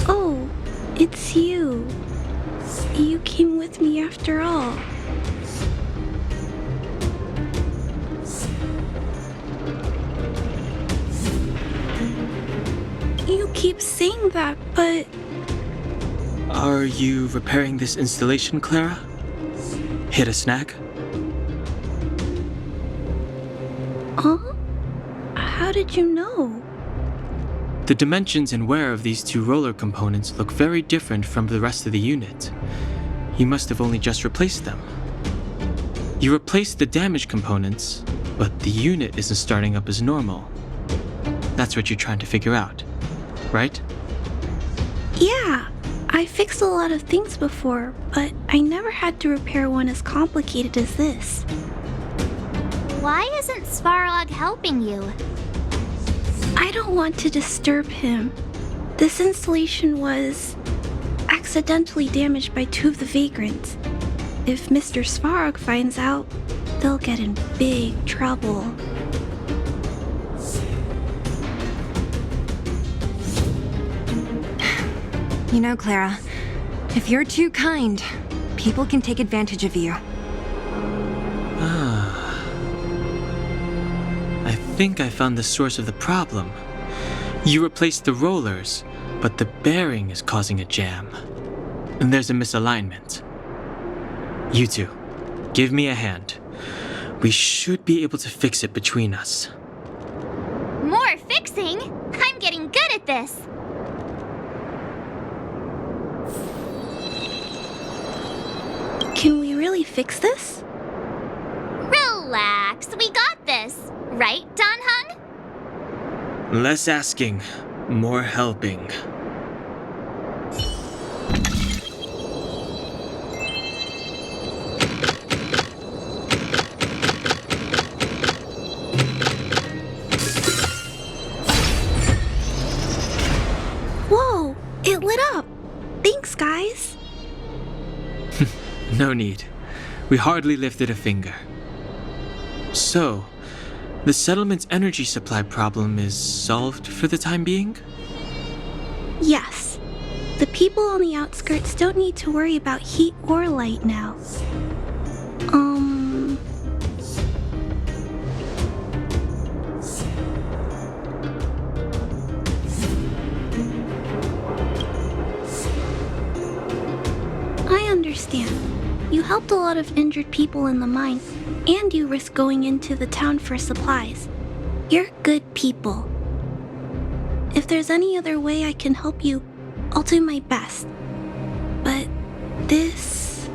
Oh, it's you. You came with me after all. You keep saying that, but... Are you repairing this installation, Clara? Hit a snag? Huh? How did you know? The dimensions and wear of these two roller components look very different from the rest of the unit. You must have only just replaced them. You replaced the damaged components, but the unit isn't starting up as normal. That's what you're trying to figure out, right? Yeah, I fixed a lot of things before, but I never had to repair one as complicated as this. Why isn't Svarog helping you? I don't want to disturb him. This installation was accidentally damaged by two of the vagrants. If Mr. Svarog finds out, they'll get in big trouble. You know, Clara, if you're too kind, people can take advantage of you. I think I found the source of the problem. You replaced the rollers, but the bearing is causing a jam. And there's a misalignment. You two, give me a hand. We should be able to fix it between us. More fixing? I'm getting good at this. Can we really fix this? Relax, we got this. Right, Don Hung? Less asking, more helping. Whoa, it lit up. Thanks, guys. No need. We hardly lifted a finger. So, the settlement's energy supply problem is solved for the time being? Yes. The people on the outskirts don't need to worry about heat or light now. I understand. You helped a lot of injured people in the mine, and you risked going into the town for supplies. You're good people. If there's any other way I can help you, I'll do my best. But this...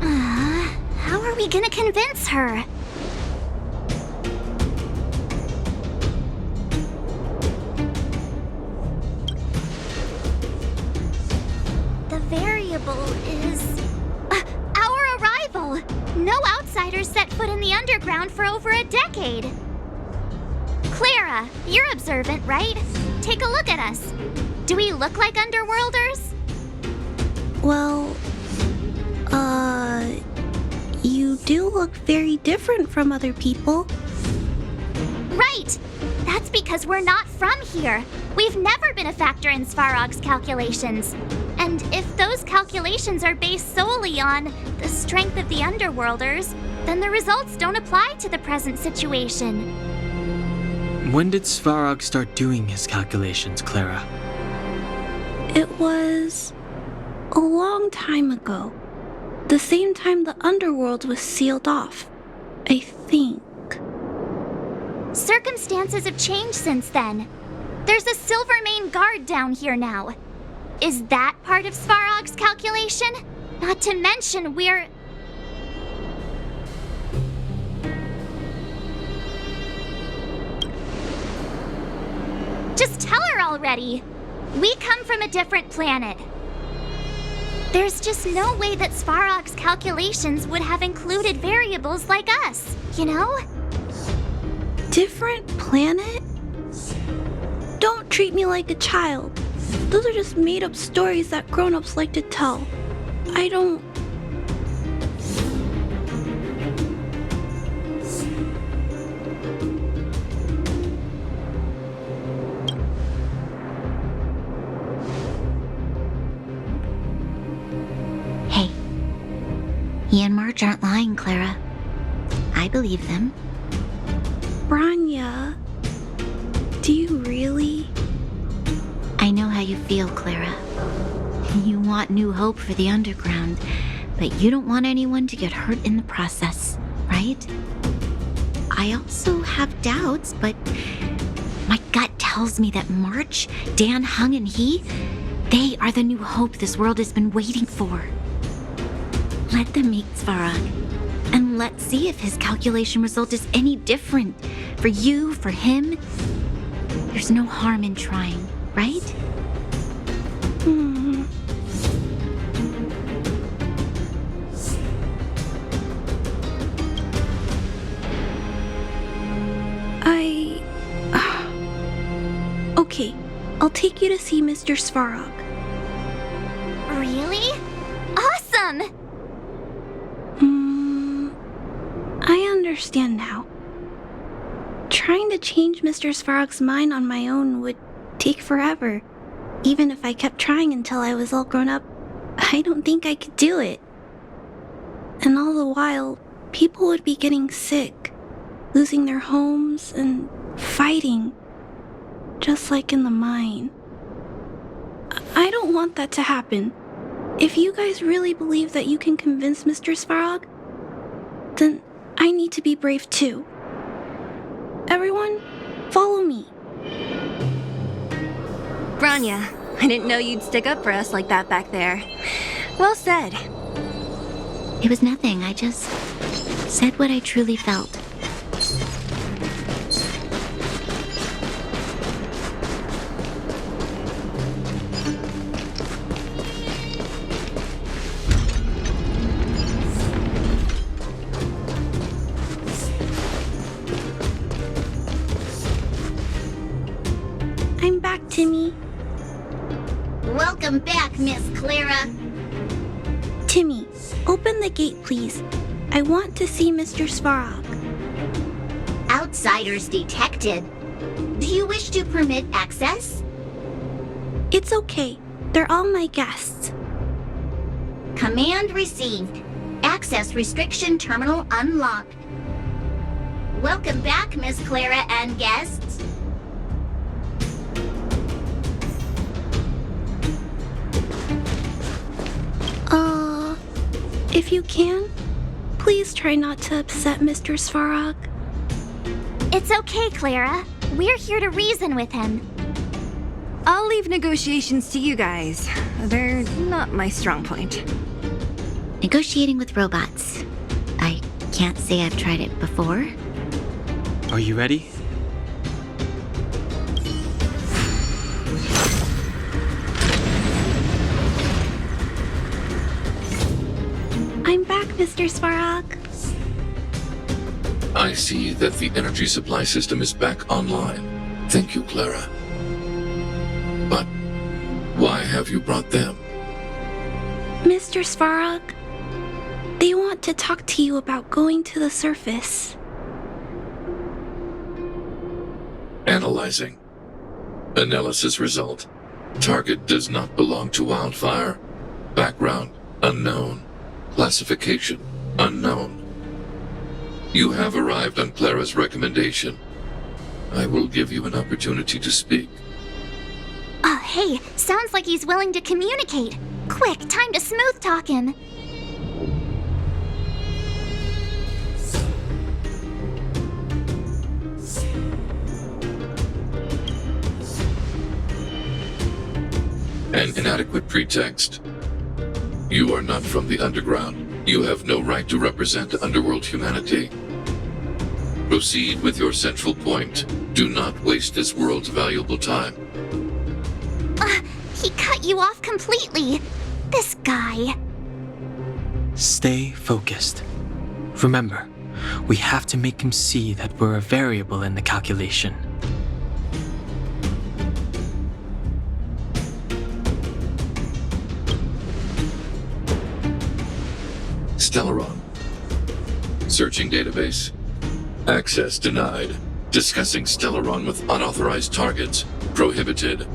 How are we gonna convince her? The variable is... our arrival! No outsiders set foot in the underground for over a decade. Clara, you're observant, right? Take a look at us. Do we look like underworlders? Well, you do look very different from other people. Right! That's because we're not from here. We've never been a factor in Svarog's calculations. And if those calculations are based solely on the strength of the underworlders, then the results don't apply to the present situation. When did Svarog start doing his calculations, Clara? It was a long time ago. The same time the underworld was sealed off, I think. Circumstances have changed since then. There's a Silvermane guard down here now. Is that part of Svarog's calculation? Not to mention we're... Just tell her already. We come from a different planet. There's just no way that Svarog's calculations would have included variables like us, you know? Different planet? Don't treat me like a child. Those are just made-up stories that grown-ups like to tell. I don't... Hey, he and Marge aren't lying, Clara. I believe them. Branya, do you really? feel, Clara. You want new hope for the underground, but you don't want anyone to get hurt in the process, right? I also have doubts, but my gut tells me that March, Dan, Hung, and they are the new hope this world has been waiting for. Let them meet Svarog, and let's see if his calculation result is any different. For you, for him, there's no harm in trying, right? Okay, I'll take you to see Mr. Svarog. Really? Awesome! I understand now. Trying to change Mr. Svarog's mind on my own would take forever. Even if I kept trying until I was all grown up, I don't think I could do it. And all the while, people would be getting sick, losing their homes, and fighting. Just like in the mine. I don't want that to happen. If you guys really believe that you can convince Mr. Svarog, then I need to be brave too. Everyone, follow me. Branya, I didn't know you'd stick up for us like that back there. Well said. It was nothing. I just said what I truly felt. I'm back, Timmy. Welcome back, Miss Clara. Timmy, open the gate, please. I want to see Mr. Svarog. Outsiders detected. Do you wish to permit access? It's okay. They're all my guests. Command received. Access restriction terminal unlocked. Welcome back, Miss Clara and guests. If you can, please try not to upset Mr. Svarog. It's okay, Clara. We're here to reason with him. I'll leave negotiations to you guys. They're not my strong point. Negotiating with robots. I can't say I've tried it before. Are you ready? I'm back, Mr. Svarog. I see that the energy supply system is back online. Thank you, Clara. But why have you brought them? Mr. Svarog, they want to talk to you about going to the surface. Analyzing. Analysis result. Target does not belong to Wildfire. Background unknown. Classification unknown. You have arrived on Clara's recommendation. I will give you an opportunity to speak. Oh, hey, sounds like he's willing to communicate. Quick, time to smooth talk him. An inadequate pretext. You are not from the underground. You have no right to represent underworld humanity. Proceed with your central point. Do not waste this world's valuable time. He cut you off completely. This guy. Stay focused. Remember, we have to make him see that we're a variable in the calculation. Stellaron. Searching database. Access denied. Discussing Stellaron with unauthorized targets. Prohibited.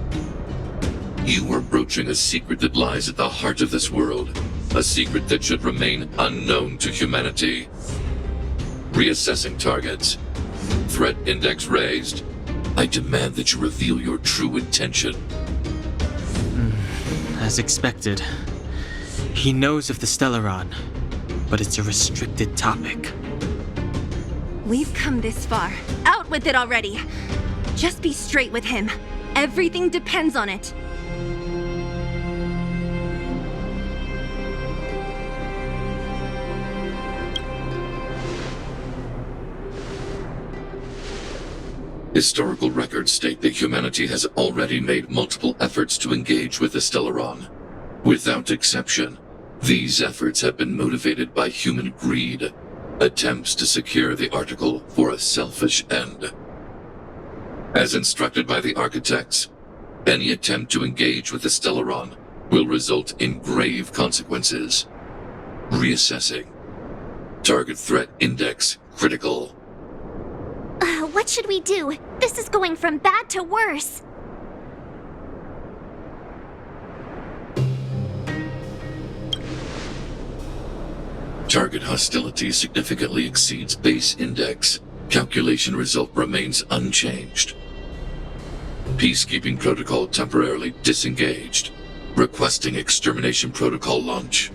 You are broaching a secret that lies at the heart of this world. A secret that should remain unknown to humanity. Reassessing targets. Threat index raised. I demand that you reveal your true intention. As expected, he knows of the Stellaron, but it's a restricted topic. We've come this far. Out with it already! Just be straight with him. Everything depends on it. Historical records state that humanity has already made multiple efforts to engage with the Stellaron. Without exception, these efforts have been motivated by human greed, attempts to secure the article for a selfish end. As instructed by the architects, any attempt to engage with the Stellaron will result in grave consequences. Reassessing. Target threat index critical. What should we do? This is going from bad to worse. Target hostility significantly exceeds base index. Calculation result remains unchanged. Peacekeeping protocol temporarily disengaged. Requesting extermination protocol launch.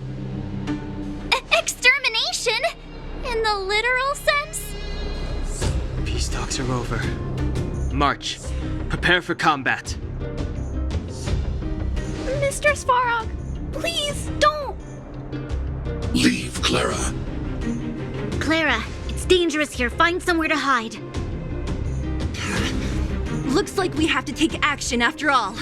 Extermination? In the literal sense? Peace talks are over. March. Prepare for combat. Mistress Farog, please don't! Leave, Clara. Clara, it's dangerous here. Find somewhere to hide. Looks like we have to take action after all.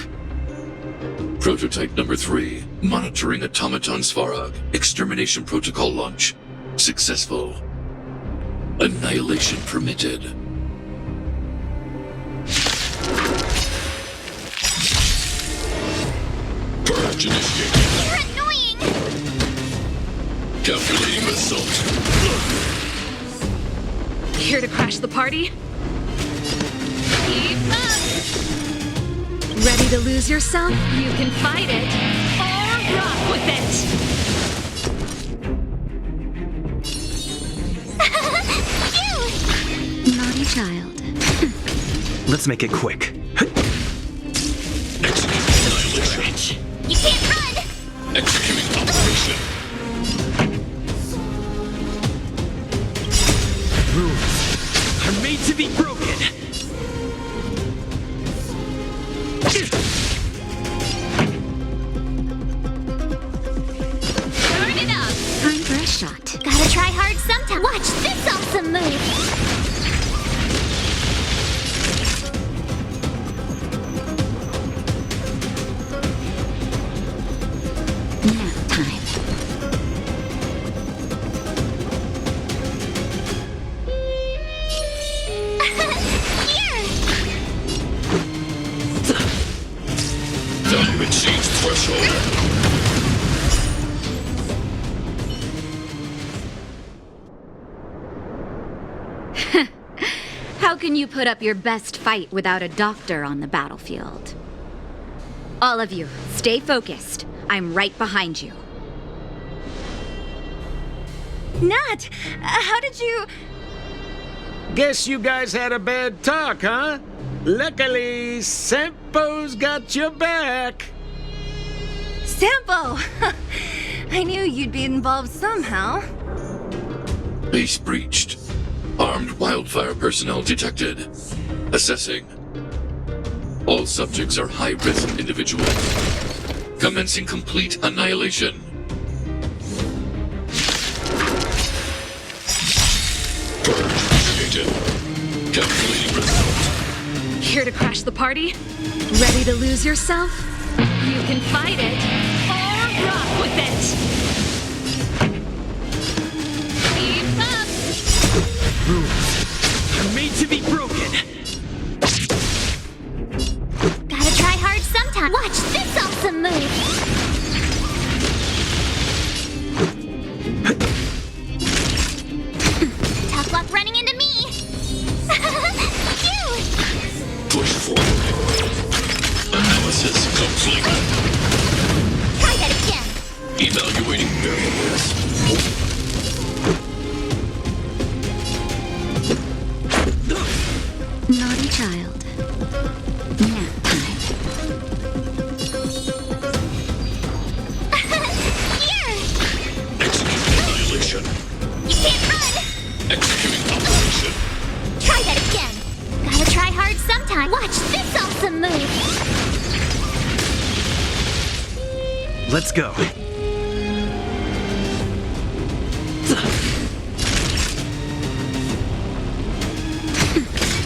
Prototype number 3. Monitoring automaton Svarog. Extermination protocol launch. Successful. Annihilation permitted. Purge initiated. You're annoying! Calculating result. Here to crash the party? Keep up! Ready to lose yourself? You can fight it, or rock with it! Naughty child. Let's make it quick. Annihilation. You can't run! Executing operation. Rules are made to be broken. Turn it up! Time for a shot. Gotta try hard sometime. Watch this awesome move! Nap time. Here! Value exceeds threshold. How can you put up your best fight without a doctor on the battlefield? All of you, stay focused. I'm right behind you. Nat, how did you... Guess you guys had a bad talk, huh? Luckily, Sempo's got your back. Sampo! I knew you'd be involved somehow. Base breached. Armed wildfire personnel detected. Assessing. All subjects are high-risk individuals. Commencing complete annihilation. Purge initiated. Calculating result. Here to crash the party? Ready to lose yourself? You can fight it, or rock with it! Keep up! Rules are made to be broken. Gotta try hard sometime. Watch this awesome move! Tough luck running into me! Phew! Push forward. Analysis complete. Try that again! Evaluating variables. Naughty child. Nap time. Let's go.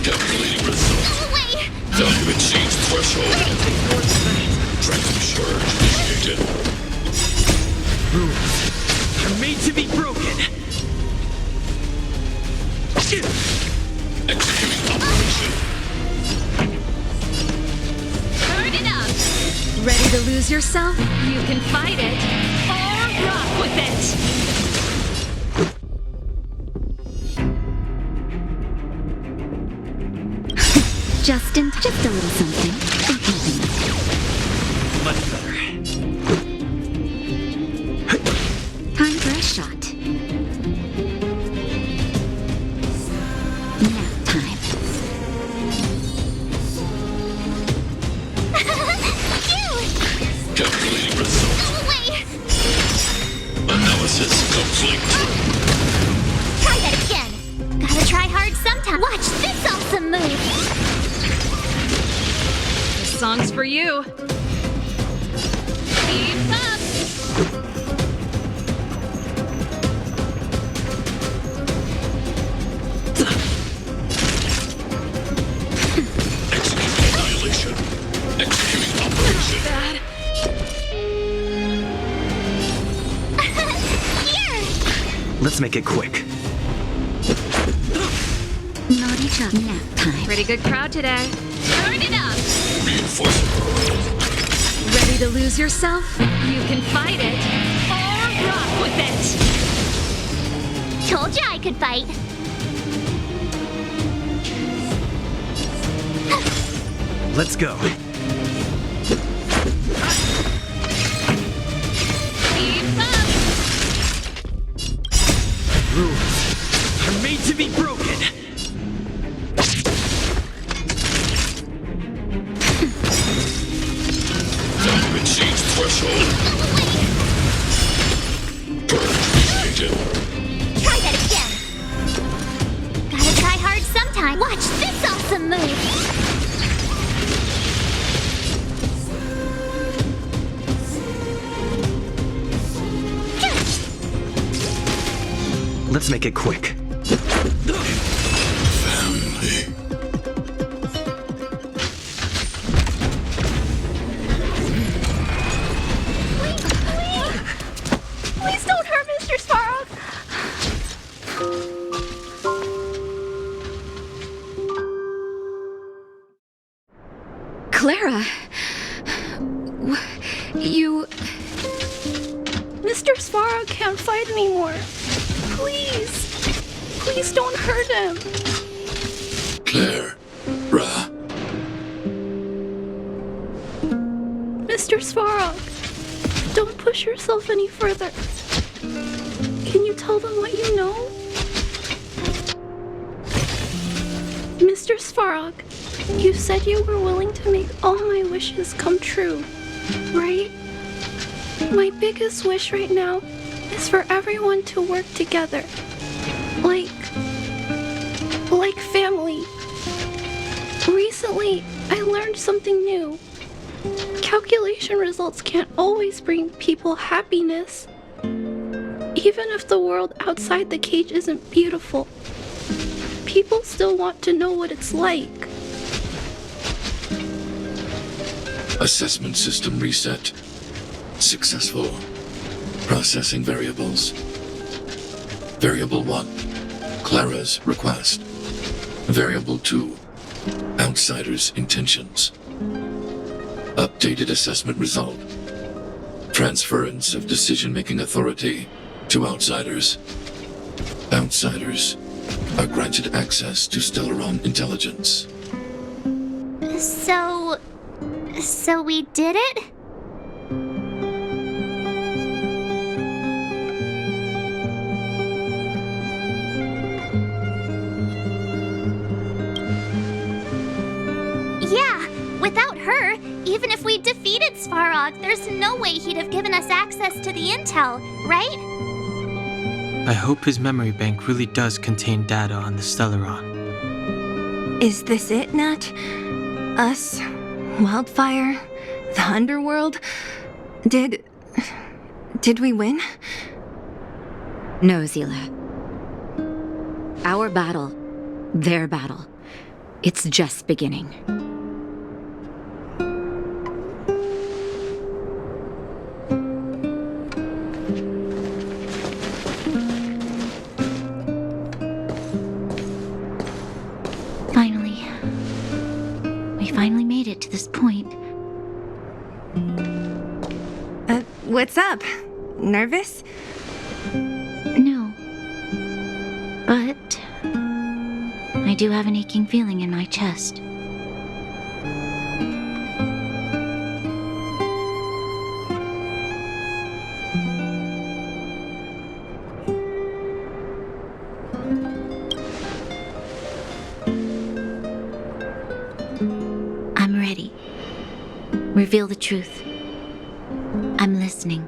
Calculating results. Value exceeds threshold. Transfer charge initiated. Rules are made to be broken. Executing operation. Turn it up. Ready to lose yourself? You can fight it or rock with it. Justin, just a little something. Much better. Time for a shot. Nap time. Calculating results. Analysis complete. Try that again. Gotta try hard sometime. Watch this awesome move. This song's for you. Keep up. Execute annihilation. Executing operation. Here. Let's make it quick. Naughty chop nap time. Pretty good crowd today. Turn it up. Reinforcing. Ready to lose yourself? You can fight it or rock with it. Told you I could fight. Let's go. Keep up. Rules are made to be broken. Value exceeds threshold. Purge initiated. Try that again. Gotta try hard sometime. Watch this awesome move. Let's make it quick. Family. Please don't hurt Mr. Sparrow. Clara. You. Mr. Sparrow can't fight anymore. Please. Please don't hurt him. Claire. Ra. Mr. Sparrow, don't push yourself any further. Can you tell them what you know? Mr. Svarog, you said you were willing to make all my wishes come true, right? My biggest wish right now is for everyone to work together. Like family. Recently, I learned something new. Calculation results can't always bring people happiness. Even if the world outside the cage isn't beautiful, people still want to know what it's like. Assessment system reset. Successful. Processing variables. Variable 1. Clara's request. Variable 2. Outsider's intentions. Updated assessment result. Transference of decision-making authority to outsiders. Outsiders are granted access to Stellaron intelligence. So we did it? Yeah, without her, even if we defeated Svarog, there's no way he'd have given us access to the intel, right? I hope his memory bank really does contain data on the Stellaron. Is this it, Nat? Us? Wildfire? The underworld? Did Did we win? No, Zila. Our battle, their battle, it's just beginning. We finally made it to this point. What's up? Nervous? No. But I do have an aching feeling in my chest. I'm ready. Reveal the truth. I'm listening.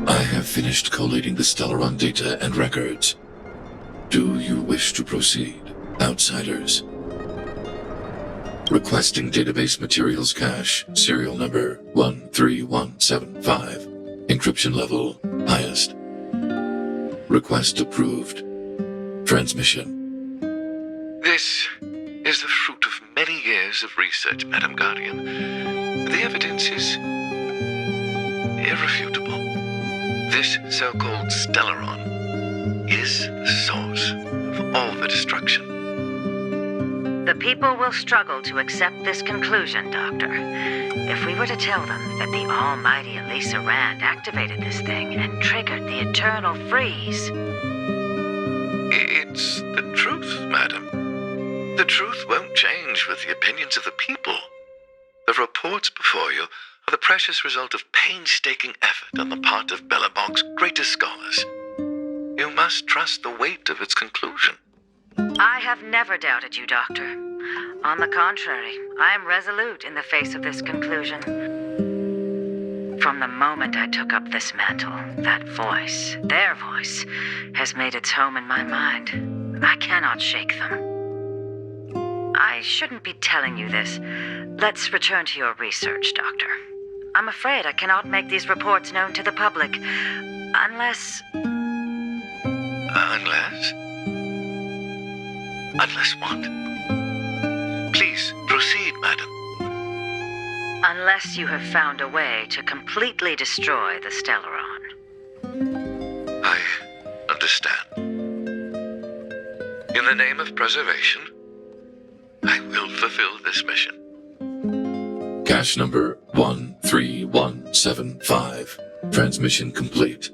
I have finished collating the Stellaron data and records. Do you wish to proceed, outsiders? Requesting database materials cache, serial number 13175. Encryption level, highest. Request approved. Transmission. This is the fruit of many years of research, Madam Guardian. The evidence is irrefutable. This so-called Stellaron is the source of all the destruction. The people will struggle to accept this conclusion, Doctor. If we were to tell them that the almighty Elisa Rand activated this thing and triggered the eternal freeze... It's the truth, madam. The truth won't change with the opinions of the people. The reports before you are the precious result of painstaking effort on the part of Belobog's greatest scholars. You must trust the weight of its conclusion. I have never doubted you, Doctor. On the contrary, I am resolute in the face of this conclusion. From the moment I took up this mantle, that voice, their voice, has made its home in my mind. I cannot shake them. I shouldn't be telling you this. Let's return to your research, Doctor. I'm afraid I cannot make these reports known to the public, unless... Unless? Unless what? Please, proceed, madam. Unless you have found a way to completely destroy the Stellaron. I understand. In the name of preservation, I will fulfill this mission. Cache number 13175. Transmission complete.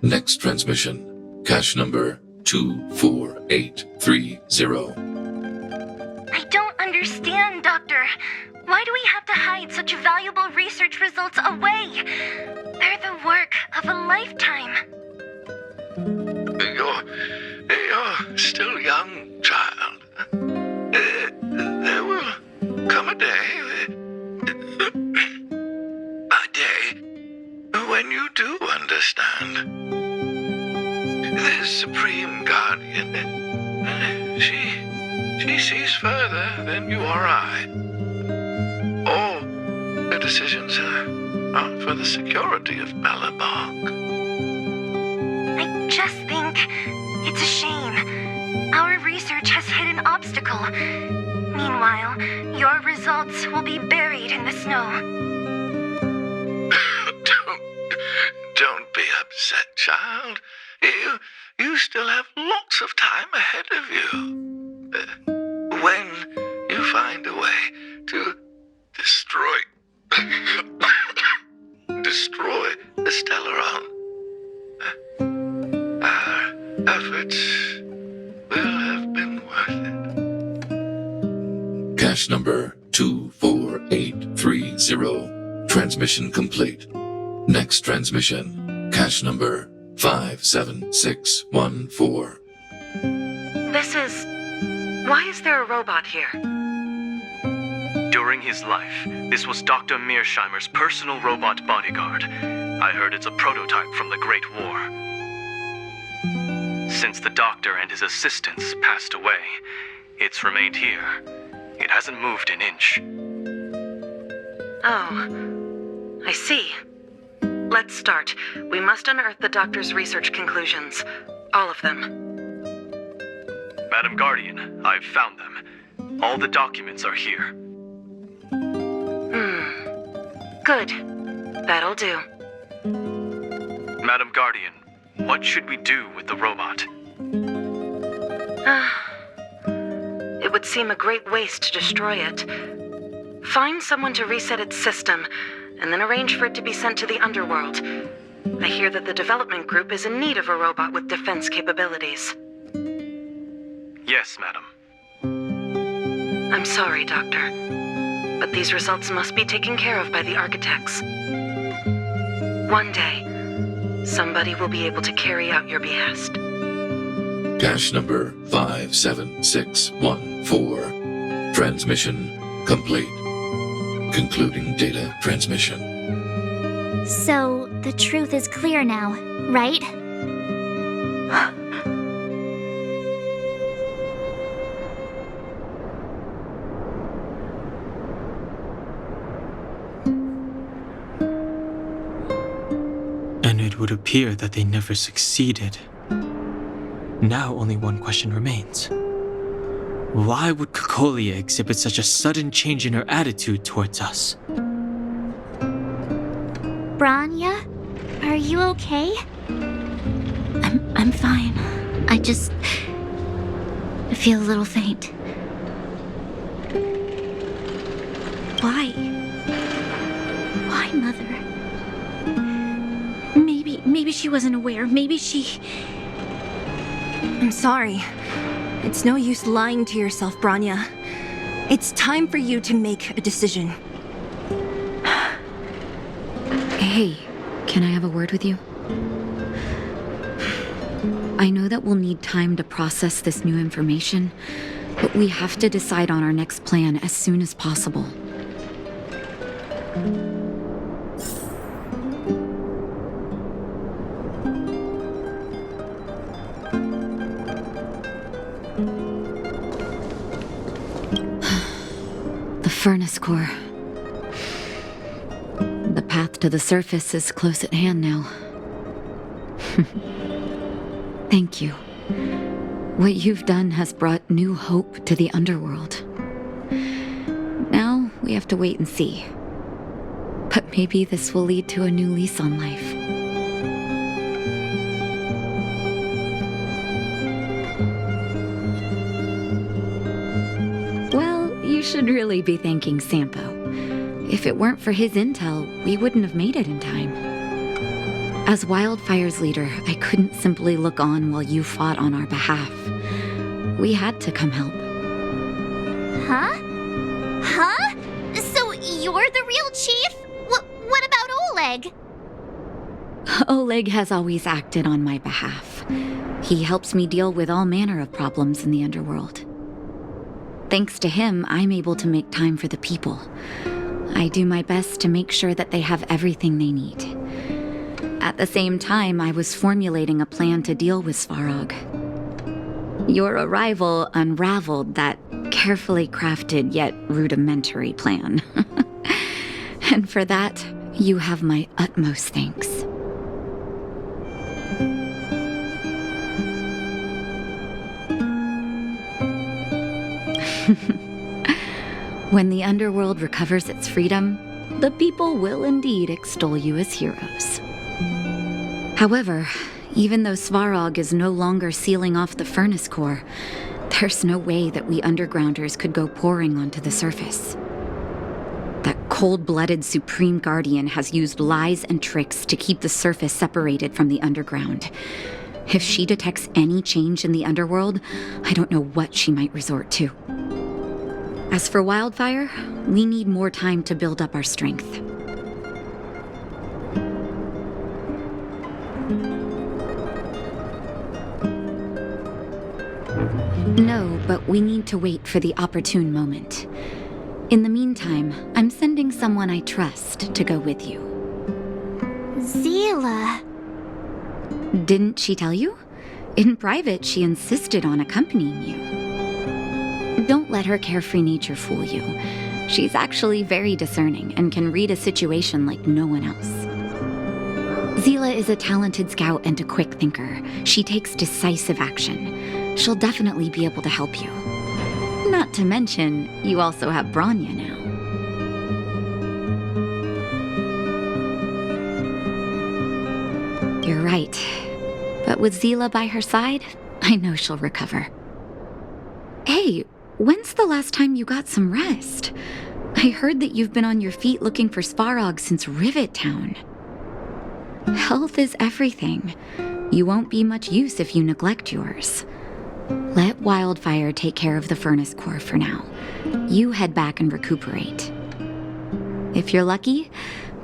Next transmission. Cache number 24830. I don't understand, Doctor. Why do we have to hide such valuable research results away? They're the work of a lifetime. You're still young, child. There will come a day when you do understand. The Supreme Guardian, she sees further than you or I. All the decisions are for the security of Belobog. I just think it's a shame. Our research has hit an obstacle. Meanwhile, your results will be buried in the snow. Don't be upset, child. You still have lots of time ahead of you. When you find a way to destroy the Stellaron, our efforts will have been worth it. Cache number 24830. Transmission complete. Next transmission. Cache number 57614. Why is there a robot here? During his life, this was Dr. Mearsheimer's personal robot bodyguard. I heard it's a prototype from the Great War. Since the doctor and his assistants passed away, it's remained here. It hasn't moved an inch. Oh, I see. Let's start. We must unearth the doctor's research conclusions. All of them. Madam Guardian, I've found them. All the documents are here. Good. That'll do. Madam Guardian, what should we do with the robot? It would seem a great waste to destroy it. Find someone to reset its system, and then arrange for it to be sent to the underworld. I hear that the development group is in need of a robot with defense capabilities. Yes, madam. I'm sorry, Doctor, but these results must be taken care of by the architects. One day, somebody will be able to carry out your behest. Cache number 57614. Transmission complete. Concluding data transmission. So, the truth is clear now, right? And it would appear that they never succeeded. Now only one question remains. Why would Cocolia exhibit such a sudden change in her attitude towards us? Branya, are you okay? I'm fine. I just feel a little faint. Why? Why, Mother? Maybe she wasn't aware. Maybe she... I'm sorry. It's no use lying to yourself, Branya. It's time for you to make a decision. Hey, can I have a word with you? I know that we'll need time to process this new information, but we have to decide on our next plan as soon as possible. The furnace core. The path to the surface is close at hand now. Thank you. What you've done has brought new hope to the underworld. Now we have to wait and see. But maybe this will lead to a new lease on life. Well, you should really be thanking Sampo. If it weren't for his intel, we wouldn't have made it in time. As Wildfire's leader, I couldn't simply look on while you fought on our behalf. We had to come help. Huh? Huh? So you're the real chief? What about Oleg? Oleg has always acted on my behalf. He helps me deal with all manner of problems in the underworld. Thanks to him, I'm able to make time for the people. I do my best to make sure that they have everything they need. At the same time, I was formulating a plan to deal with Svarog. Your arrival unraveled that carefully crafted yet rudimentary plan. And for that, you have my utmost thanks. When the underworld recovers its freedom, the people will indeed extol you as heroes. However, even though Svarog is no longer sealing off the furnace core, there's no way that we undergrounders could go pouring onto the surface. That cold-blooded Supreme Guardian has used lies and tricks to keep the surface separated from the underground. If she detects any change in the underworld, I don't know what she might resort to. As for Wildfire, we need more time to build up our strength. No, but we need to wait for the opportune moment. In the meantime, I'm sending someone I trust to go with you. Zila. Didn't she tell you? In private, she insisted on accompanying you. Don't let her carefree nature fool you. She's actually very discerning and can read a situation like no one else. Zila is a talented scout and a quick thinker. She takes decisive action. She'll definitely be able to help you. Not to mention, you also have Branya now. You're right. But with Zila by her side, I know she'll recover. Hey, when's the last time you got some rest? I heard that you've been on your feet looking for Svarog since Rivet Town. Health is everything. You won't be much use if you neglect yours. Let Wildfire take care of the furnace core for now. You head back and recuperate. If you're lucky,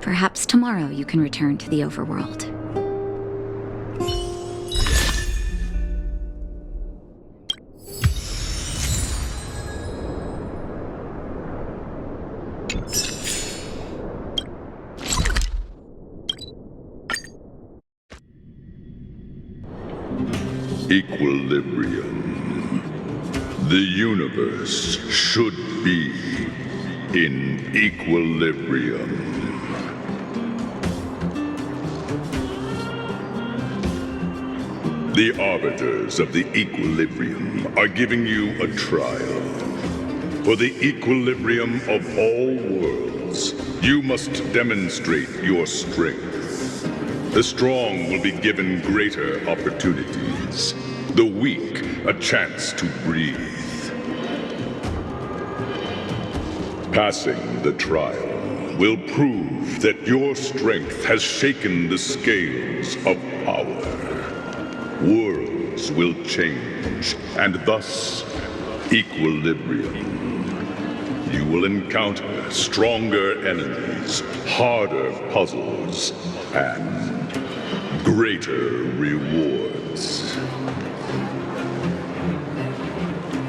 perhaps tomorrow you can return to the overworld. Equilibrium. The universe should be in equilibrium. The arbiters of the equilibrium are giving you a trial. For the equilibrium of all worlds, you must demonstrate your strength. The strong will be given greater opportunities. The weak, a chance to breathe. Passing the trial will prove that your strength has shaken the scales of power. Worlds will change, and thus equilibrium. You will encounter stronger enemies, harder puzzles, and greater rewards.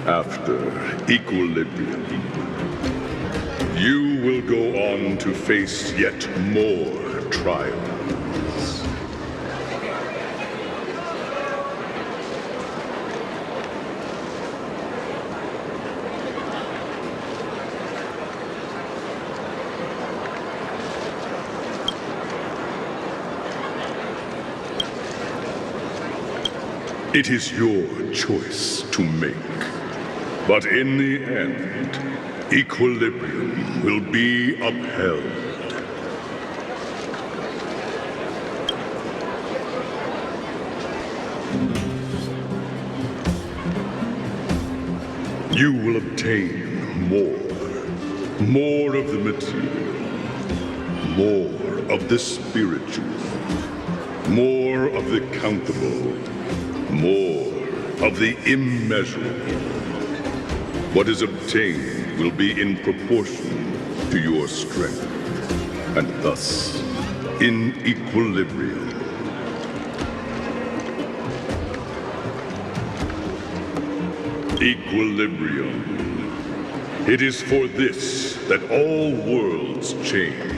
After equilibrium, you will go on to face yet more trials. It is your choice to make. But in the end, equilibrium will be upheld. You will obtain more of the material, more of the spiritual, more of the countable, more of the immeasurable. What is obtained will be in proportion to your strength, and thus in equilibrium. Equilibrium. It is for this that all worlds change.